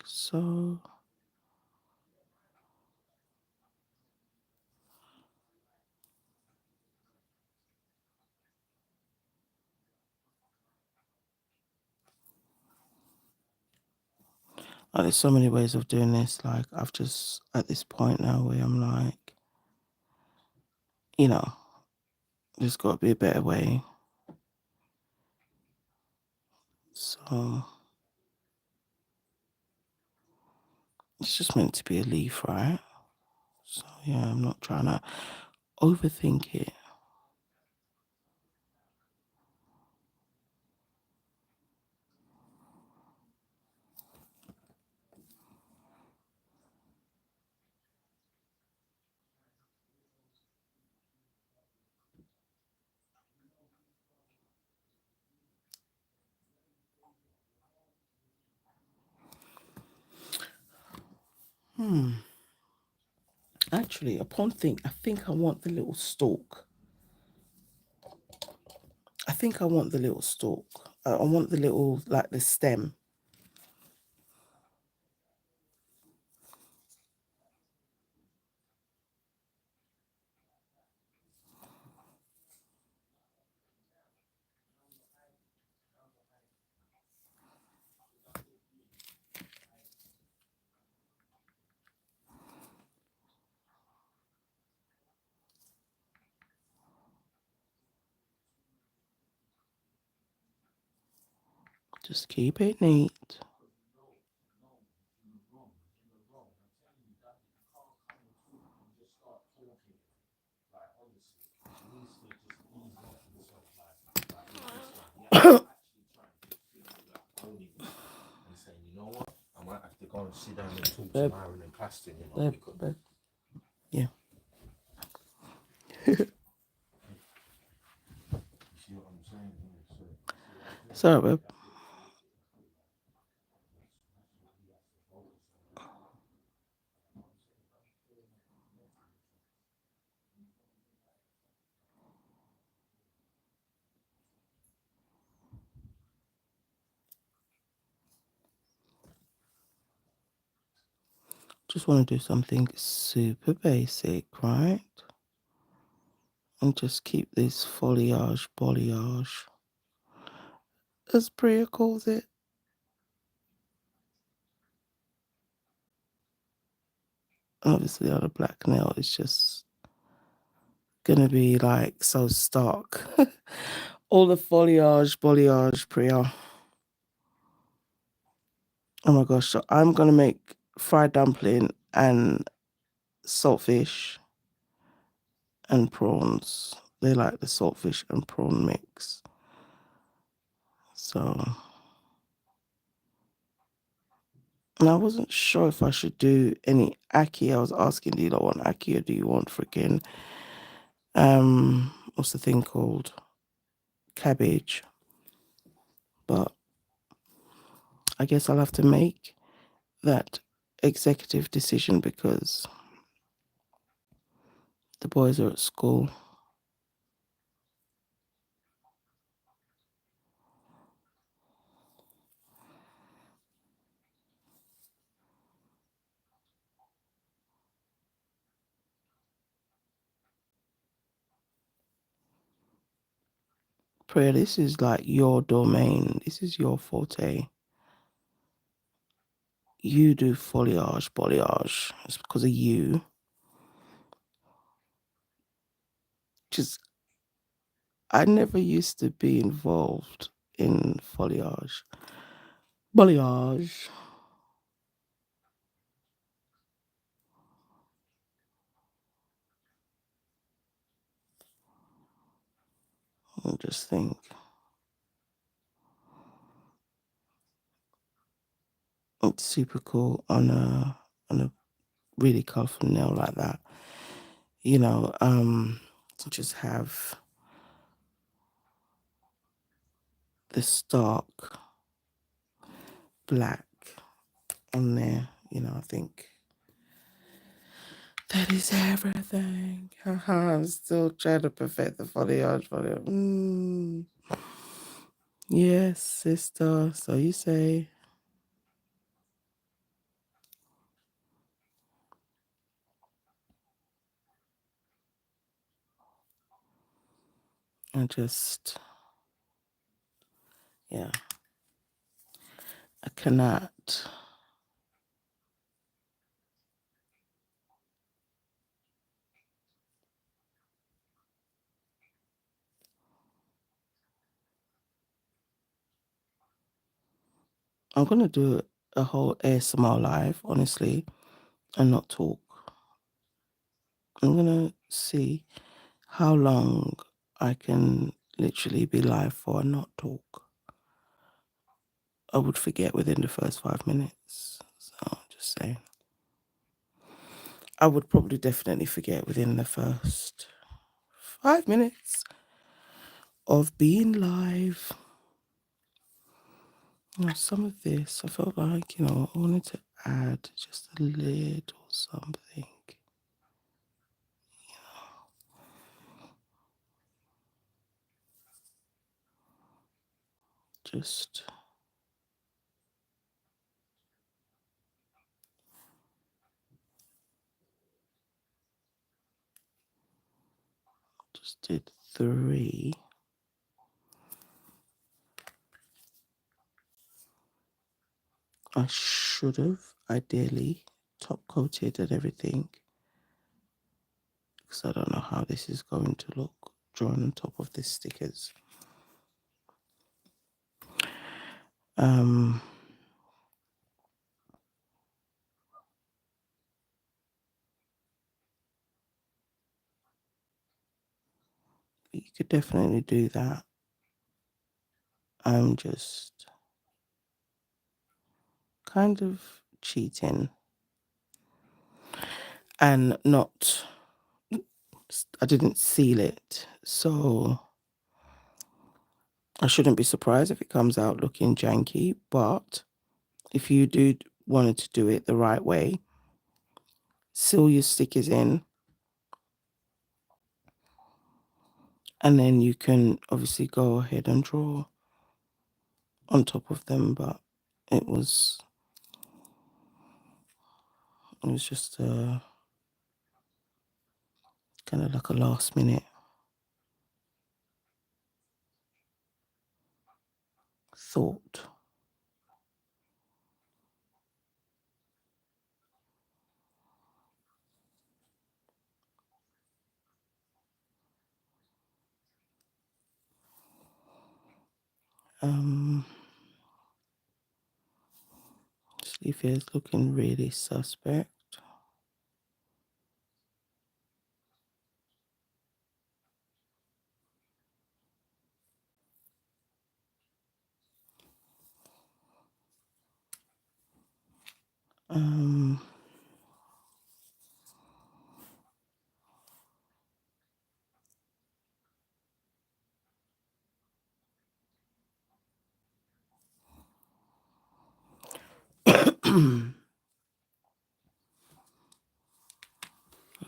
so. Oh, there's so many ways of doing this. Like, I've just at this point now where I'm like, you know, there's got to be a better way. So it's just meant to be a leaf, right? So yeah, I'm not trying to overthink it. Actually, upon think, I think I want the little stalk. I think I want the little stalk. I want the little, like the stem. Just keep it neat. I might have to go and sit down and talk to Myron and Claston, you know. Yeah. See what I'm saying? Sorry, babe. Just want to do something super basic, right? And just keep this foliage, as Priya calls it. Obviously, on a black nail, it's just gonna be like so stark. All the foliage, Priya. Oh my gosh, so I'm gonna make fried dumpling and saltfish and prawns. They like the saltfish and prawn mix. So, and I wasn't sure if I should do any ackee. I was asking, do you not want ackee or do you want freaking what's the thing called? Cabbage. But I guess I'll have to make that executive decision because the boys are at school. Prayer, this is like your domain. This is your forte. You do foliage, balayage. It's because of you. Just, I never used to be involved in foliage. Balayage. I just think it's super cool on a really colourful nail like that. You know, to just have the stark black on there. You know, I think that is everything. I'm still trying to perfect the foliage for it. Yes, sister. So you say. I just, yeah, I cannot. I'm gonna do a whole ASMR live, honestly, and not talk. I'm gonna see how long I can literally be live for and not talk. I would forget within the first 5 minutes. So just saying. I would probably definitely forget within the first 5 minutes of being live. You know, some of this, I felt like, I wanted to add just a little something. Just did 3. I should have ideally top coated and everything, because I don't know how this is going to look drawn on top of the stickers. Um, you could definitely do that. I'm just kind of cheating and not, I didn't seal it, so I shouldn't be surprised if it comes out looking janky. But if you do wanted to do it the right way, seal your stickers in, and then you can obviously go ahead and draw on top of them. But it was just kind of like a last minute thought. Sleeve here is looking really suspect. Um,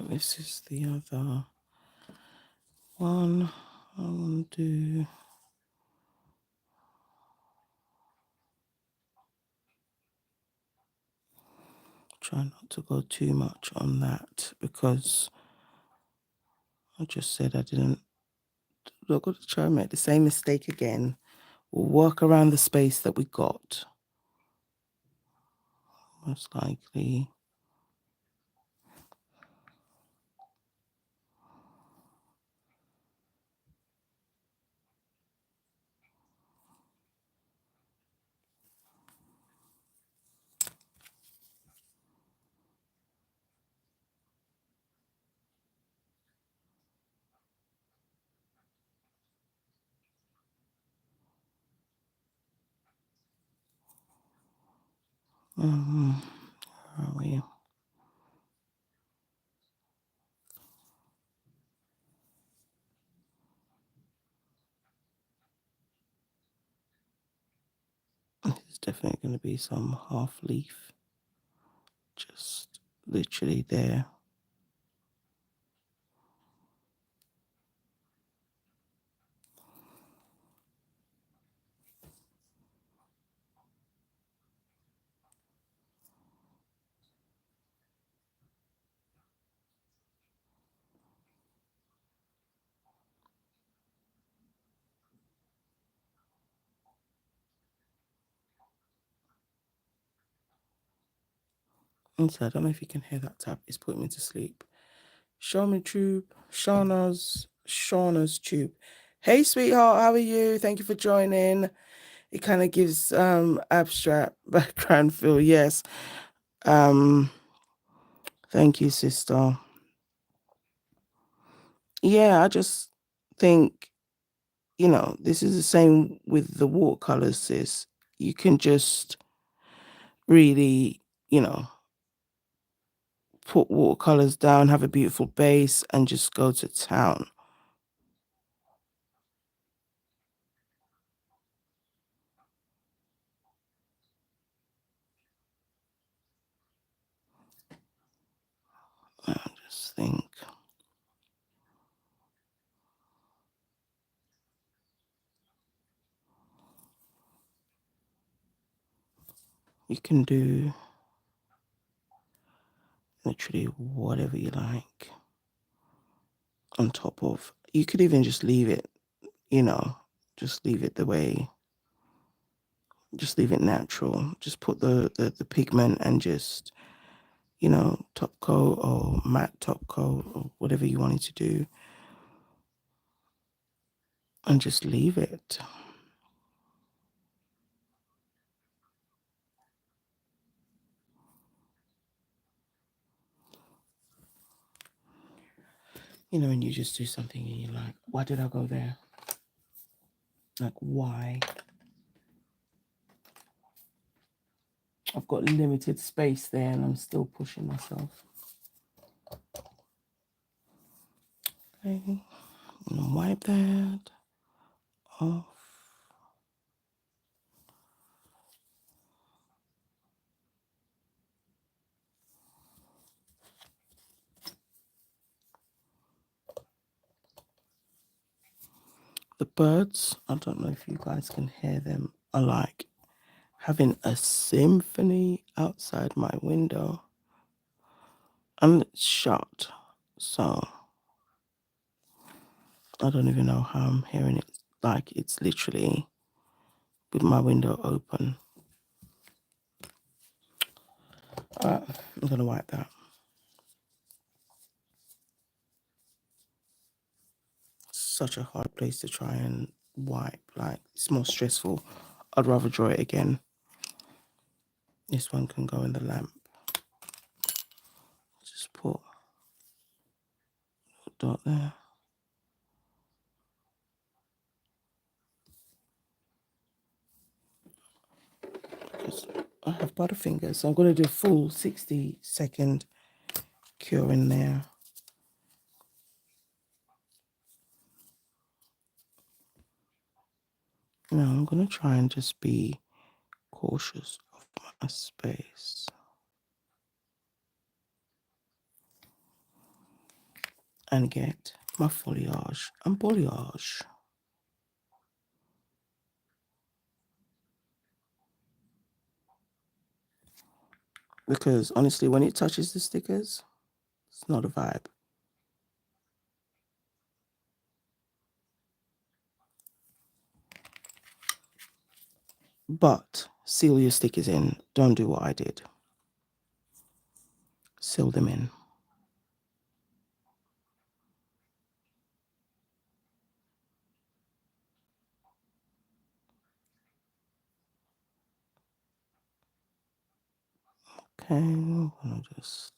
this is the other one. I want to do. Try not to go too much on that, because I just said I didn't We're going to try and make the same mistake again. We'll work around the space that we got. Most likely. Where are we? There's definitely going to be some half leaf. Just literally there. And so I don't know if you can hear that tap. It's putting me to sleep. Shauna Tube. Shauna's Tube. Hey, sweetheart. How are you? Thank you for joining. It kind of gives abstract background feel. Yes. Thank you, sister. Yeah, I just think, you know, this is the same with the watercolors, sis. You can just really, you know, put watercolors down, have a beautiful base, and just go to town. I just think you can do literally whatever you like on top of. You could even just leave it, you know, just leave it the way, just leave it natural. Just put the pigment and just, you know, top coat or matte top coat or whatever you wanted to do, and just leave it. You know, and you just do something and you're like, why did I go there? Like, why? I've got limited space there and I'm still pushing myself. Okay, I'm gonna wipe that off. The birds, I don't know if you guys can hear them, are like having a symphony outside my window. And it's shut, so I don't even know how I'm hearing it. Like, it's literally with my window open. Alright, I'm gonna wipe that. Such a hard place to try and wipe. Like, it's more stressful. I'd rather draw it again. This one can go in the lamp. Just put a dot there. Because I have butterfingers, so I'm going to do full 60-second cure in there. Now I'm going to try and just be cautious of my space. And get my foliage and balayage. Because honestly, when it touches the stickers, it's not a vibe. But seal your stickers in. Don't do what I did. Seal them in. Okay, I'm gonna just...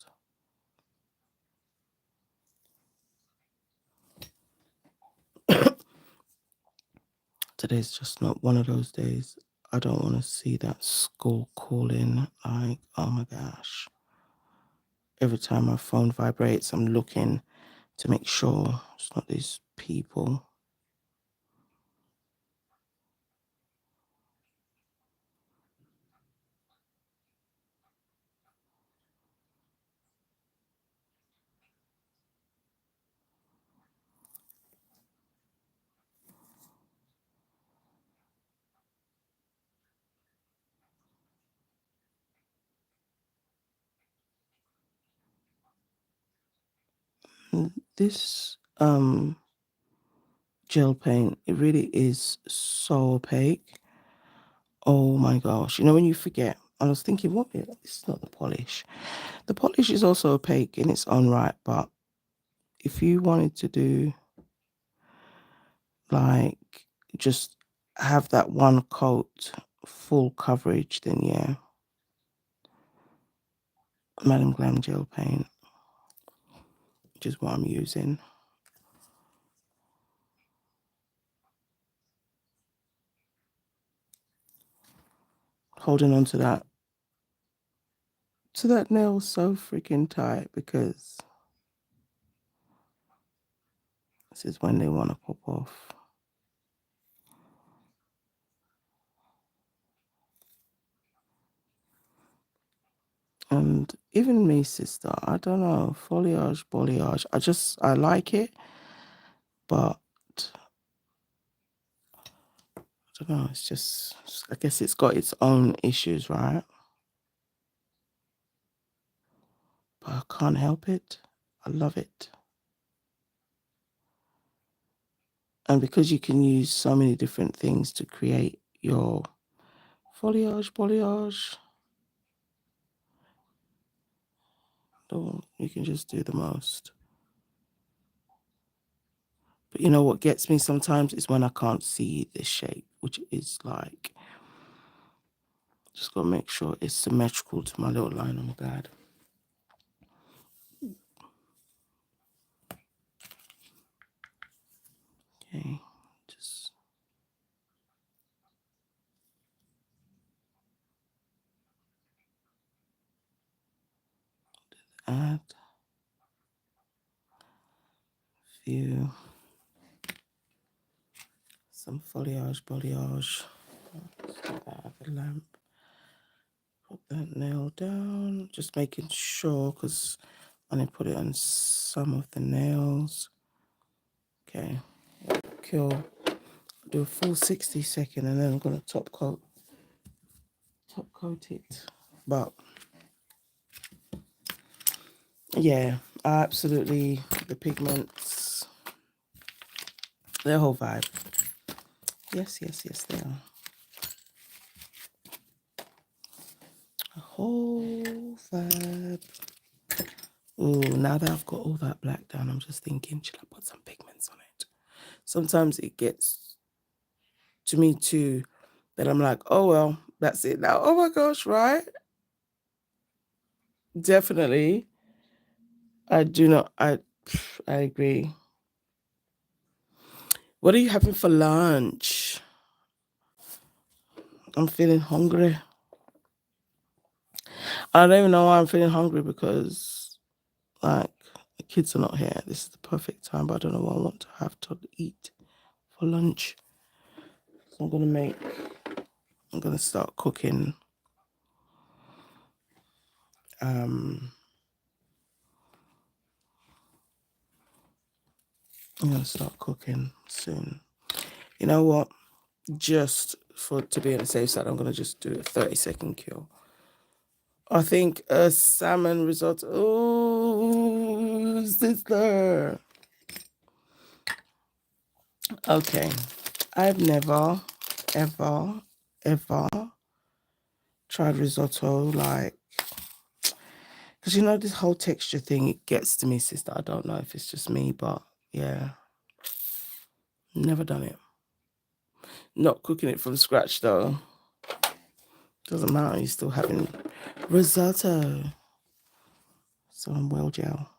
Today's just not one of those days. I don't want to see that school calling. Like, oh my gosh. Every time my phone vibrates, I'm looking to make sure it's not these people. This gel paint, it really is so opaque. Oh my gosh. You know, when you forget, I was thinking, what? It's not the polish. The polish is also opaque in its own right, but if you wanted to do like just have that one coat full coverage, then yeah. Madam Glam gel paint, which is what I'm using. Holding on to that nail so freaking tight because this is when they want to pop off. And even me, sister, I don't know, foliage, balayage, I like it, but I don't know, it's just, I guess it's got its own issues, right? But I can't help it. I love it. And because you can use so many different things to create your foliage, balayage, you can just do the most. But you know what gets me sometimes is when I can't see this shape, which is like, just gotta make sure it's symmetrical to my little line on my guide. Okay, just add few, some foliage, balayage. Let's get that out of the lamp. Put that nail down, just making sure because I'm gonna put it on some of the nails. Okay, kill. Do a full 60-second and then I'm gonna top coat it. But yeah, absolutely, the pigments, their whole vibe. Yes, they are. A whole vibe. Oh, now that I've got all that black down, I'm just thinking, should I put some pigments on it? Sometimes it gets to me too that I'm like, oh well, that's it now. Oh my gosh, right? Definitely. I do not. I agree. What are you having for lunch? I'm feeling hungry. I don't even know why I'm feeling hungry because, like, the kids are not here. This is the perfect time, but I don't know what I want to have to eat for lunch. So I'm gonna start cooking. I'm gonna start cooking soon. You know what? Just to be on the safe side, I'm gonna just do a 30-second cure. I think a salmon risotto. Oh, sister. Okay. I've never, ever ever tried risotto, like, because you know this whole texture thing, it gets to me, sister. I don't know if it's just me, but yeah, never done it. Not cooking it from scratch though. Doesn't matter, you're still having risotto. So I'm well gel.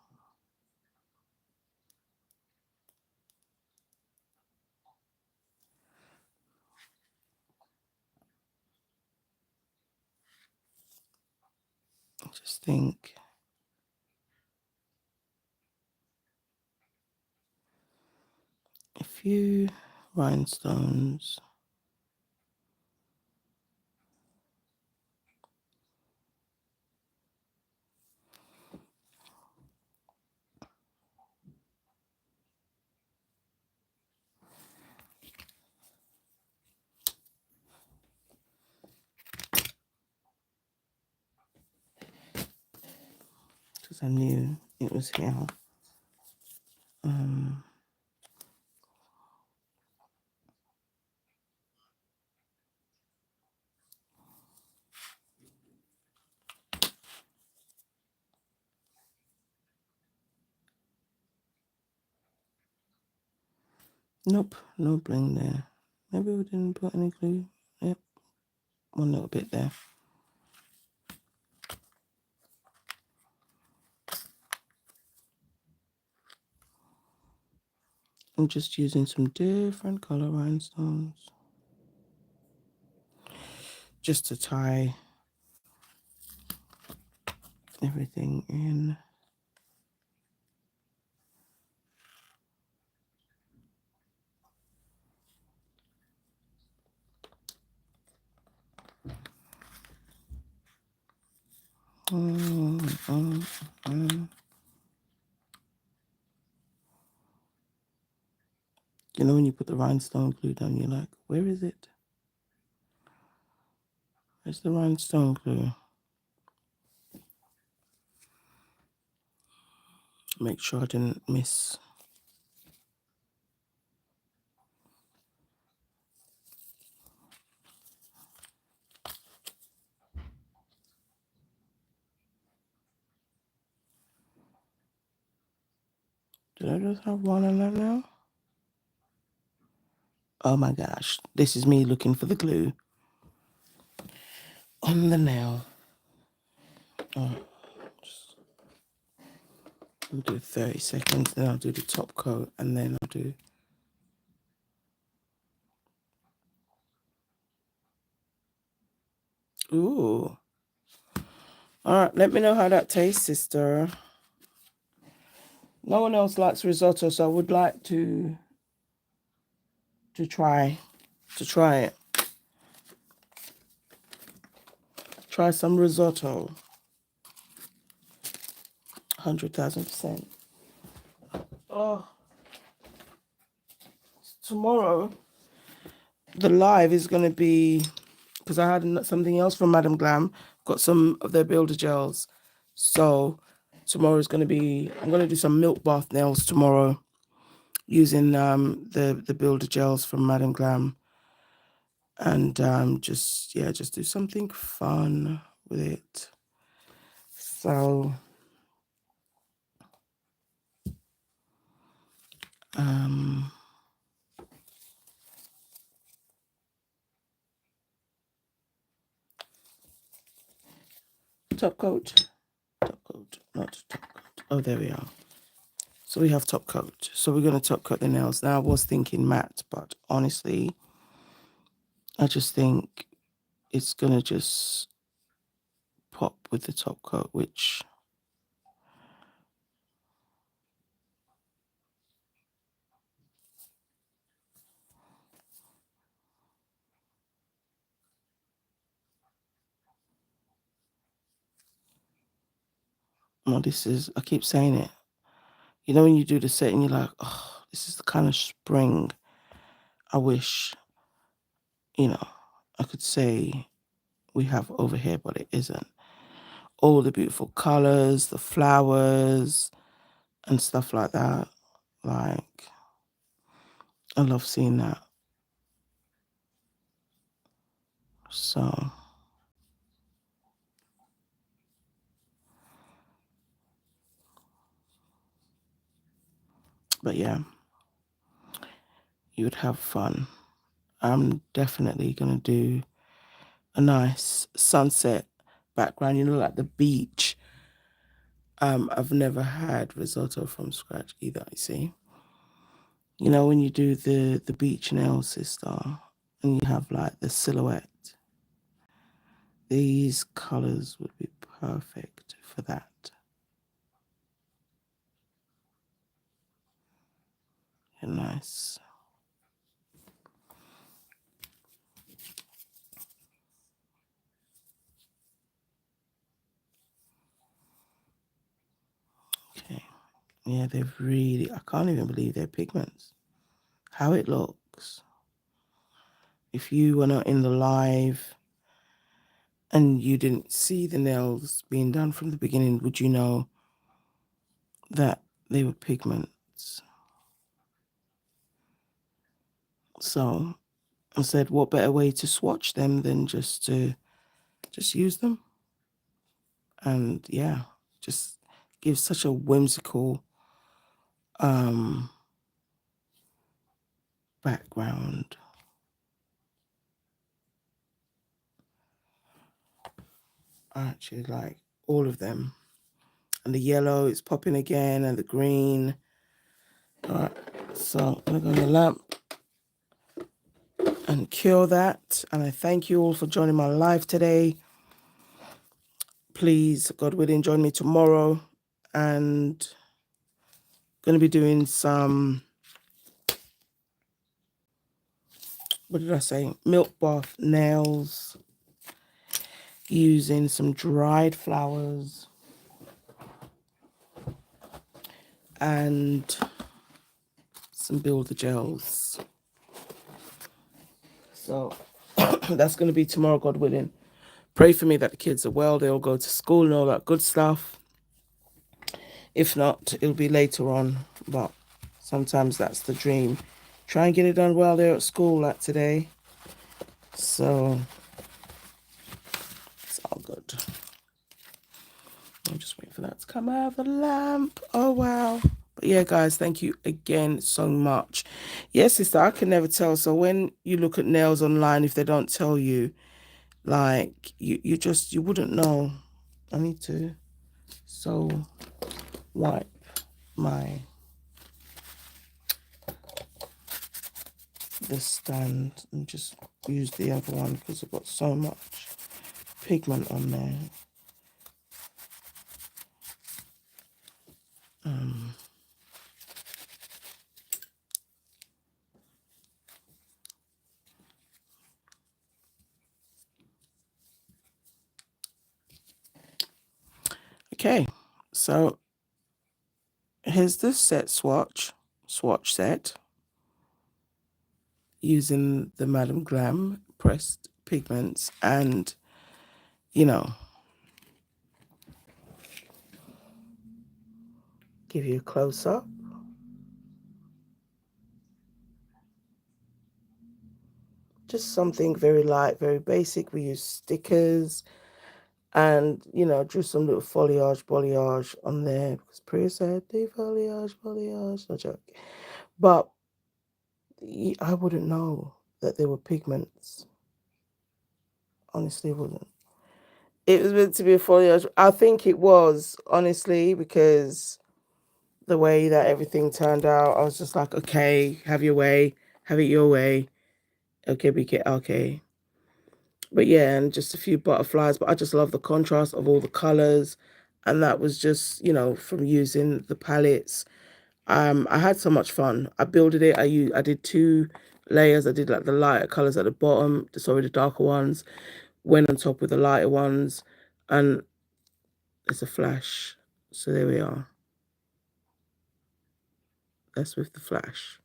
I just think a few rhinestones. Because I knew it was here. Um, nope, no bling there. Maybe we didn't put any glue. Yep, one little bit there. I'm just using some different color rhinestones just to tie everything in. You know when you put the rhinestone glue down, you're like, where is it? Where's the rhinestone glue? Make sure I didn't miss. Did I just have one on that now? Oh my gosh, this is me looking for the glue on the nail. Oh, I'll do 30 seconds, then I'll do the top coat, and then I'll do... Ooh. All right, let me know how that tastes, sister. No one else likes risotto, so I would like to try it. Try some risotto. 100,000%. Oh, tomorrow the live is going to be, because I had something else from Madam Glam. Got some of their builder gels. So tomorrow is going to be, I'm going to do some milk bath nails tomorrow using the builder gels from Madam Glam. And just do something fun with it. So top coat, not top coat. Oh, there we are. So we have top coat. So we're going to top coat the nails. Now I was thinking matte, but honestly, I just think it's going to just pop with the top coat, which well, this is, I keep saying it. You know when you do the set and you're like, oh, this is the kind of spring I wish, I could say we have over here, but it isn't. All the beautiful colors, the flowers and stuff like that. Like, I love seeing that. So but yeah, you would have fun. I'm definitely gonna do a nice sunset background, like the beach. I've never had risotto from scratch either, you see. When you do the beach nail, sister, and you have like the silhouette, these colors would be perfect for that. They're nice. Okay. Yeah, they've really, I can't even believe they're pigments. How it looks. If you were not in the live and you didn't see the nails being done from the beginning, would you know that they were pigments? So I said, what better way to swatch them than just to use them? And yeah, just gives such a whimsical background. I actually like all of them. And the yellow is popping again, and the green. All right, so I'm going to go on the lamp and cure that. And I thank you all for joining my live today. Please, God willing, join me tomorrow. And going to be doing some, what did I say? Milk bath nails using some dried flowers and some builder gels. So that's going to be tomorrow, God willing. Pray for me that the kids are well, they all go to school and all that good stuff. If not, it'll be later on, but sometimes that's the dream. Try and get it done while they're at school like today. So it's all good. I'm just waiting for that to come out of the lamp. Oh, wow. But yeah, guys, thank you again so much. Yes, sister, I can never tell. So when you look at nails online, if they don't tell you, like, you wouldn't know. I need to wipe this stand and just use the other one because I've got so much pigment on there. Okay, so here's the swatch set using the Madam Glam pressed pigments, and give you a close up. Just something very light, very basic. We use stickers and, drew some little foliage on there because Priya said, the foliage, no joke. But I wouldn't know that they were pigments. Honestly, wouldn't. It was meant to be a foliage. I think it was, honestly, because the way that everything turned out, I was just like, okay, have your way, have it your way. Okay, okay. But yeah, and just a few butterflies. But I just love the contrast of all the colors. And that was just, from using the palettes. I had so much fun. I builded it. I did 2 layers. I did like the lighter colors at the bottom, the darker ones. Went on top with the lighter ones. And it's a flash. So there we are. That's with the flash.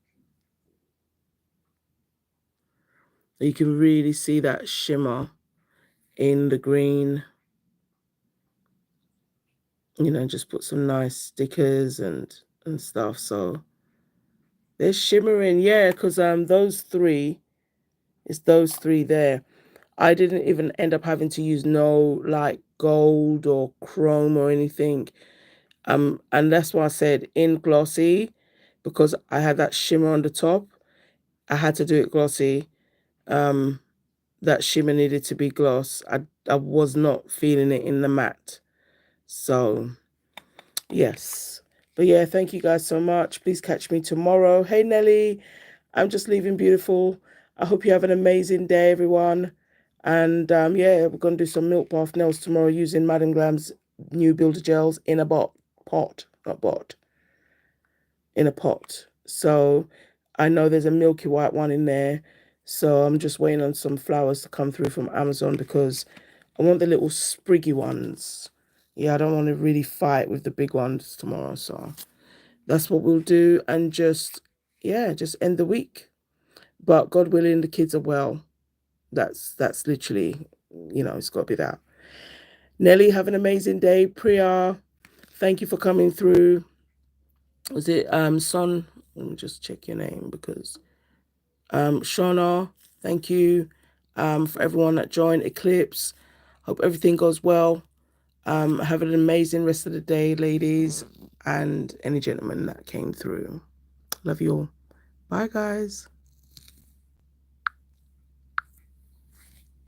You can really see that shimmer in the green. Just put some nice stickers and stuff. So they're shimmering, yeah, because it's those 3 there. I didn't even end up having to use no like gold or chrome or anything. And that's why I said in glossy, because I had that shimmer on the top, I had to do it glossy. That shimmer needed to be gloss. I was not feeling it in the matte. So yes. But yeah, thank you guys so much. Please catch me tomorrow. Hey Nelly, I'm just leaving beautiful. I hope you have an amazing day, everyone. And yeah, we're gonna do some milk bath nails tomorrow using Madam Glam's new builder gels in a in a pot. So I know there's a milky white one in there. So I'm just waiting on some flowers to come through from Amazon because I want the little spriggy ones. Yeah, I don't want to really fight with the big ones tomorrow. So that's what we'll do. And just, yeah, just end the week. But God willing, the kids are well. That's literally, it's got to be that. Nelly, have an amazing day. Priya, thank you for coming through. Was it Son? Let me just check your name because Shauna, thank you for everyone that joined. Eclipse, hope everything goes well. Have an amazing rest of the day, ladies, and any gentlemen that came through. Love you all. Bye, guys.